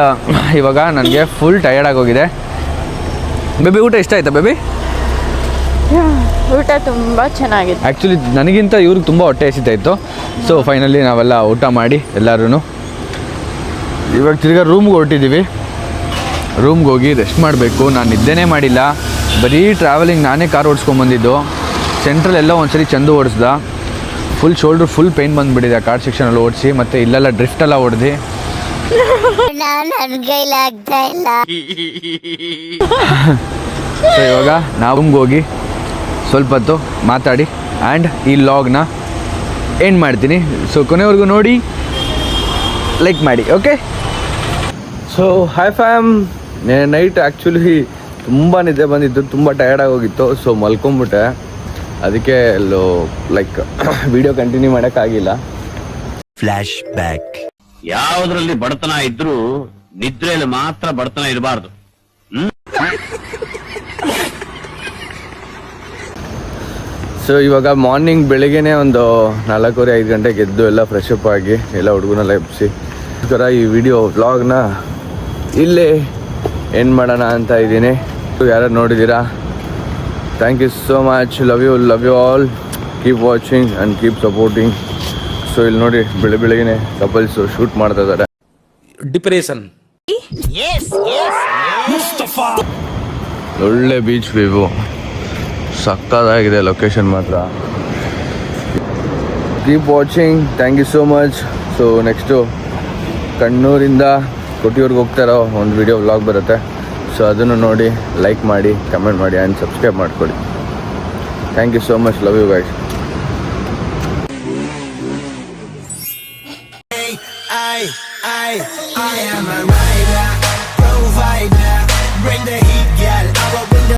ಇವಾಗ ನನಗೆ ಫುಲ್ ಟಯರ್ಡ್ ಆಗೋಗಿದೆ. ಬೇಬಿ ಊಟ ಇಷ್ಟ ಆಯ್ತಾ ಬೇಬಿ? ಊಟ ತುಂಬ ಚೆನ್ನಾಗಿತ್ತು. ಆ್ಯಕ್ಚುಲಿ ನನಗಿಂತ ಇವ್ರಿಗೆ ತುಂಬ ಹೊಟ್ಟೆ ಹಸಿತಾ ಇತ್ತು. ಸೊ ಫೈನಲಿ ನಾವೆಲ್ಲ ಊಟ ಮಾಡಿ ಎಲ್ಲರೂ ಇವಾಗ ತಿರ್ಗಾ ರೂಮ್ಗೆ ಹೊರಟಿದ್ದೀವಿ. ರೂಮ್ಗೆ ಹೋಗಿ ರೆಸ್ಟ್ ಮಾಡಬೇಕು. ನಾನು ನಿದ್ದೆನೇ ಮಾಡಿಲ್ಲ, ಬರೀ ಟ್ರಾವೆಲಿಂಗ್. ನಾನೇ ಕಾರ್ ಓಡಿಸ್ಕೊಂಬಂದಿದ್ದು. ಸೆಂಟ್ರಲ್ ಎಲ್ಲ ಒಂದ್ಸರಿ ಚಂದು ಓಡಿಸ್ದ. ಫುಲ್ ಶೋಲ್ಡ್ರ್ ಫುಲ್ ಪೇನ್ ಬಂದುಬಿಟ್ಟಿದೆ ಕಾರ್ ಸೆಕ್ಷನಲ್ಲಿ ಓಡಿಸಿ. ಮತ್ತು ಇಲ್ಲೆಲ್ಲ ಡ್ರಿಫ್ಟೆಲ್ಲ ಹೊಡೆದು. ಸೊ ಇವಾಗ ನಾವು ರೂಮ್ಗೆ ಹೋಗಿ ಸ್ವಲ್ಪ ಹೊತ್ತು ಮಾತಾಡಿ ಆ್ಯಂಡ್ ಈ ಲಾಗ್ನ ಎಂಡ್ ಮಾಡ್ತೀನಿ. ಸೊ ಕೊನೆವರೆಗೂ ನೋಡಿ, ಲೈಕ್ ಮಾಡಿ. Okay, so hi fam. Night actually ತುಂಬ ನಿದ್ದೆ ಬಂದಿತ್ತು, ತುಂಬ ಟಯರ್ಡಾಗಿ ಹೋಗಿತ್ತು. ಸೊ ಮಲ್ಕೊಂಬಿಟ್ಟೆ. ಅದಕ್ಕೆ ಎಲ್ಲೋ ಲೈಕ್ ವಿಡಿಯೋ ಕಂಟಿನ್ಯೂ ಮಾಡೋಕ್ಕಾಗಿಲ್ಲ. Flash back. ಯಾವುದ್ರಲ್ಲಿ ಬಡತನ ಇದ್ರೂ ನಿದ್ರೆಯಲ್ಲಿ ಮಾತ್ರ ಬಡತನ ಇರಬಾರ್ದು. ಸೊ ಇವಾಗ ಮಾರ್ನಿಂಗ್ ಬೆಳಿಗ್ಗೆನೇ ಒಂದು 4:30-5 ಗಂಟೆಗೆ ಎದ್ದು ಎಲ್ಲ ಫ್ರೆಶ್ ಅಪ್ ಆಗಿ ಎಲ್ಲ ಹುಡುಗನೆಲ್ಲ ಎಬ್ಬಿಸಿ ಈ ವಿಡಿಯೋ ವ್ಲಾಗ್ನ ಇಲ್ಲೇ ಎಂಡ್ ಮಾಡೋಣ ಅಂತ ಇದ್ದೀನಿ. ಯಾರು ನೋಡಿದ್ದೀರಾ, thank you so much. Love you all. Keep watching and keep supporting. So ಇಲ್ಲಿ ನೋಡಿ, ಬೆಳಗ್ಗೆನೆ ಕಪಲ್ಸು ಶೂಟ್ ಮಾಡ್ತಾ ಇದ್ದಾರೆ. ಡಿಪ್ರೆಷನ್. ಒಳ್ಳೆ ಬೀಚ್ ವ್ಯೂ, ಸಕ್ಕತ್ತಾಗಿದೆ ಲೊಕೇಶನ್ ಮಾತ್ರ. Keep watching, thank you so much. So next ಕಣ್ಣೂರಿಂದ ಕೊಟ್ಟಿಯೂರ್ಗೆ ಹೋಗ್ತಾರೋ ಒಂದು ವಿಡಿಯೋ ವ್ಲಾಗ್ ಬರುತ್ತೆ. ಸೊ ಅದನ್ನು ನೋಡಿ, ಲೈಕ್ ಮಾಡಿ, ಕಮೆಂಟ್ ಮಾಡಿ ಆ್ಯಂಡ್ ಸಬ್ಸ್ಕ್ರೈಬ್ ಮಾಡ್ಕೊಳ್ಳಿ. Thank you so much. Love you guys. I am a rider, provider, bring the heat.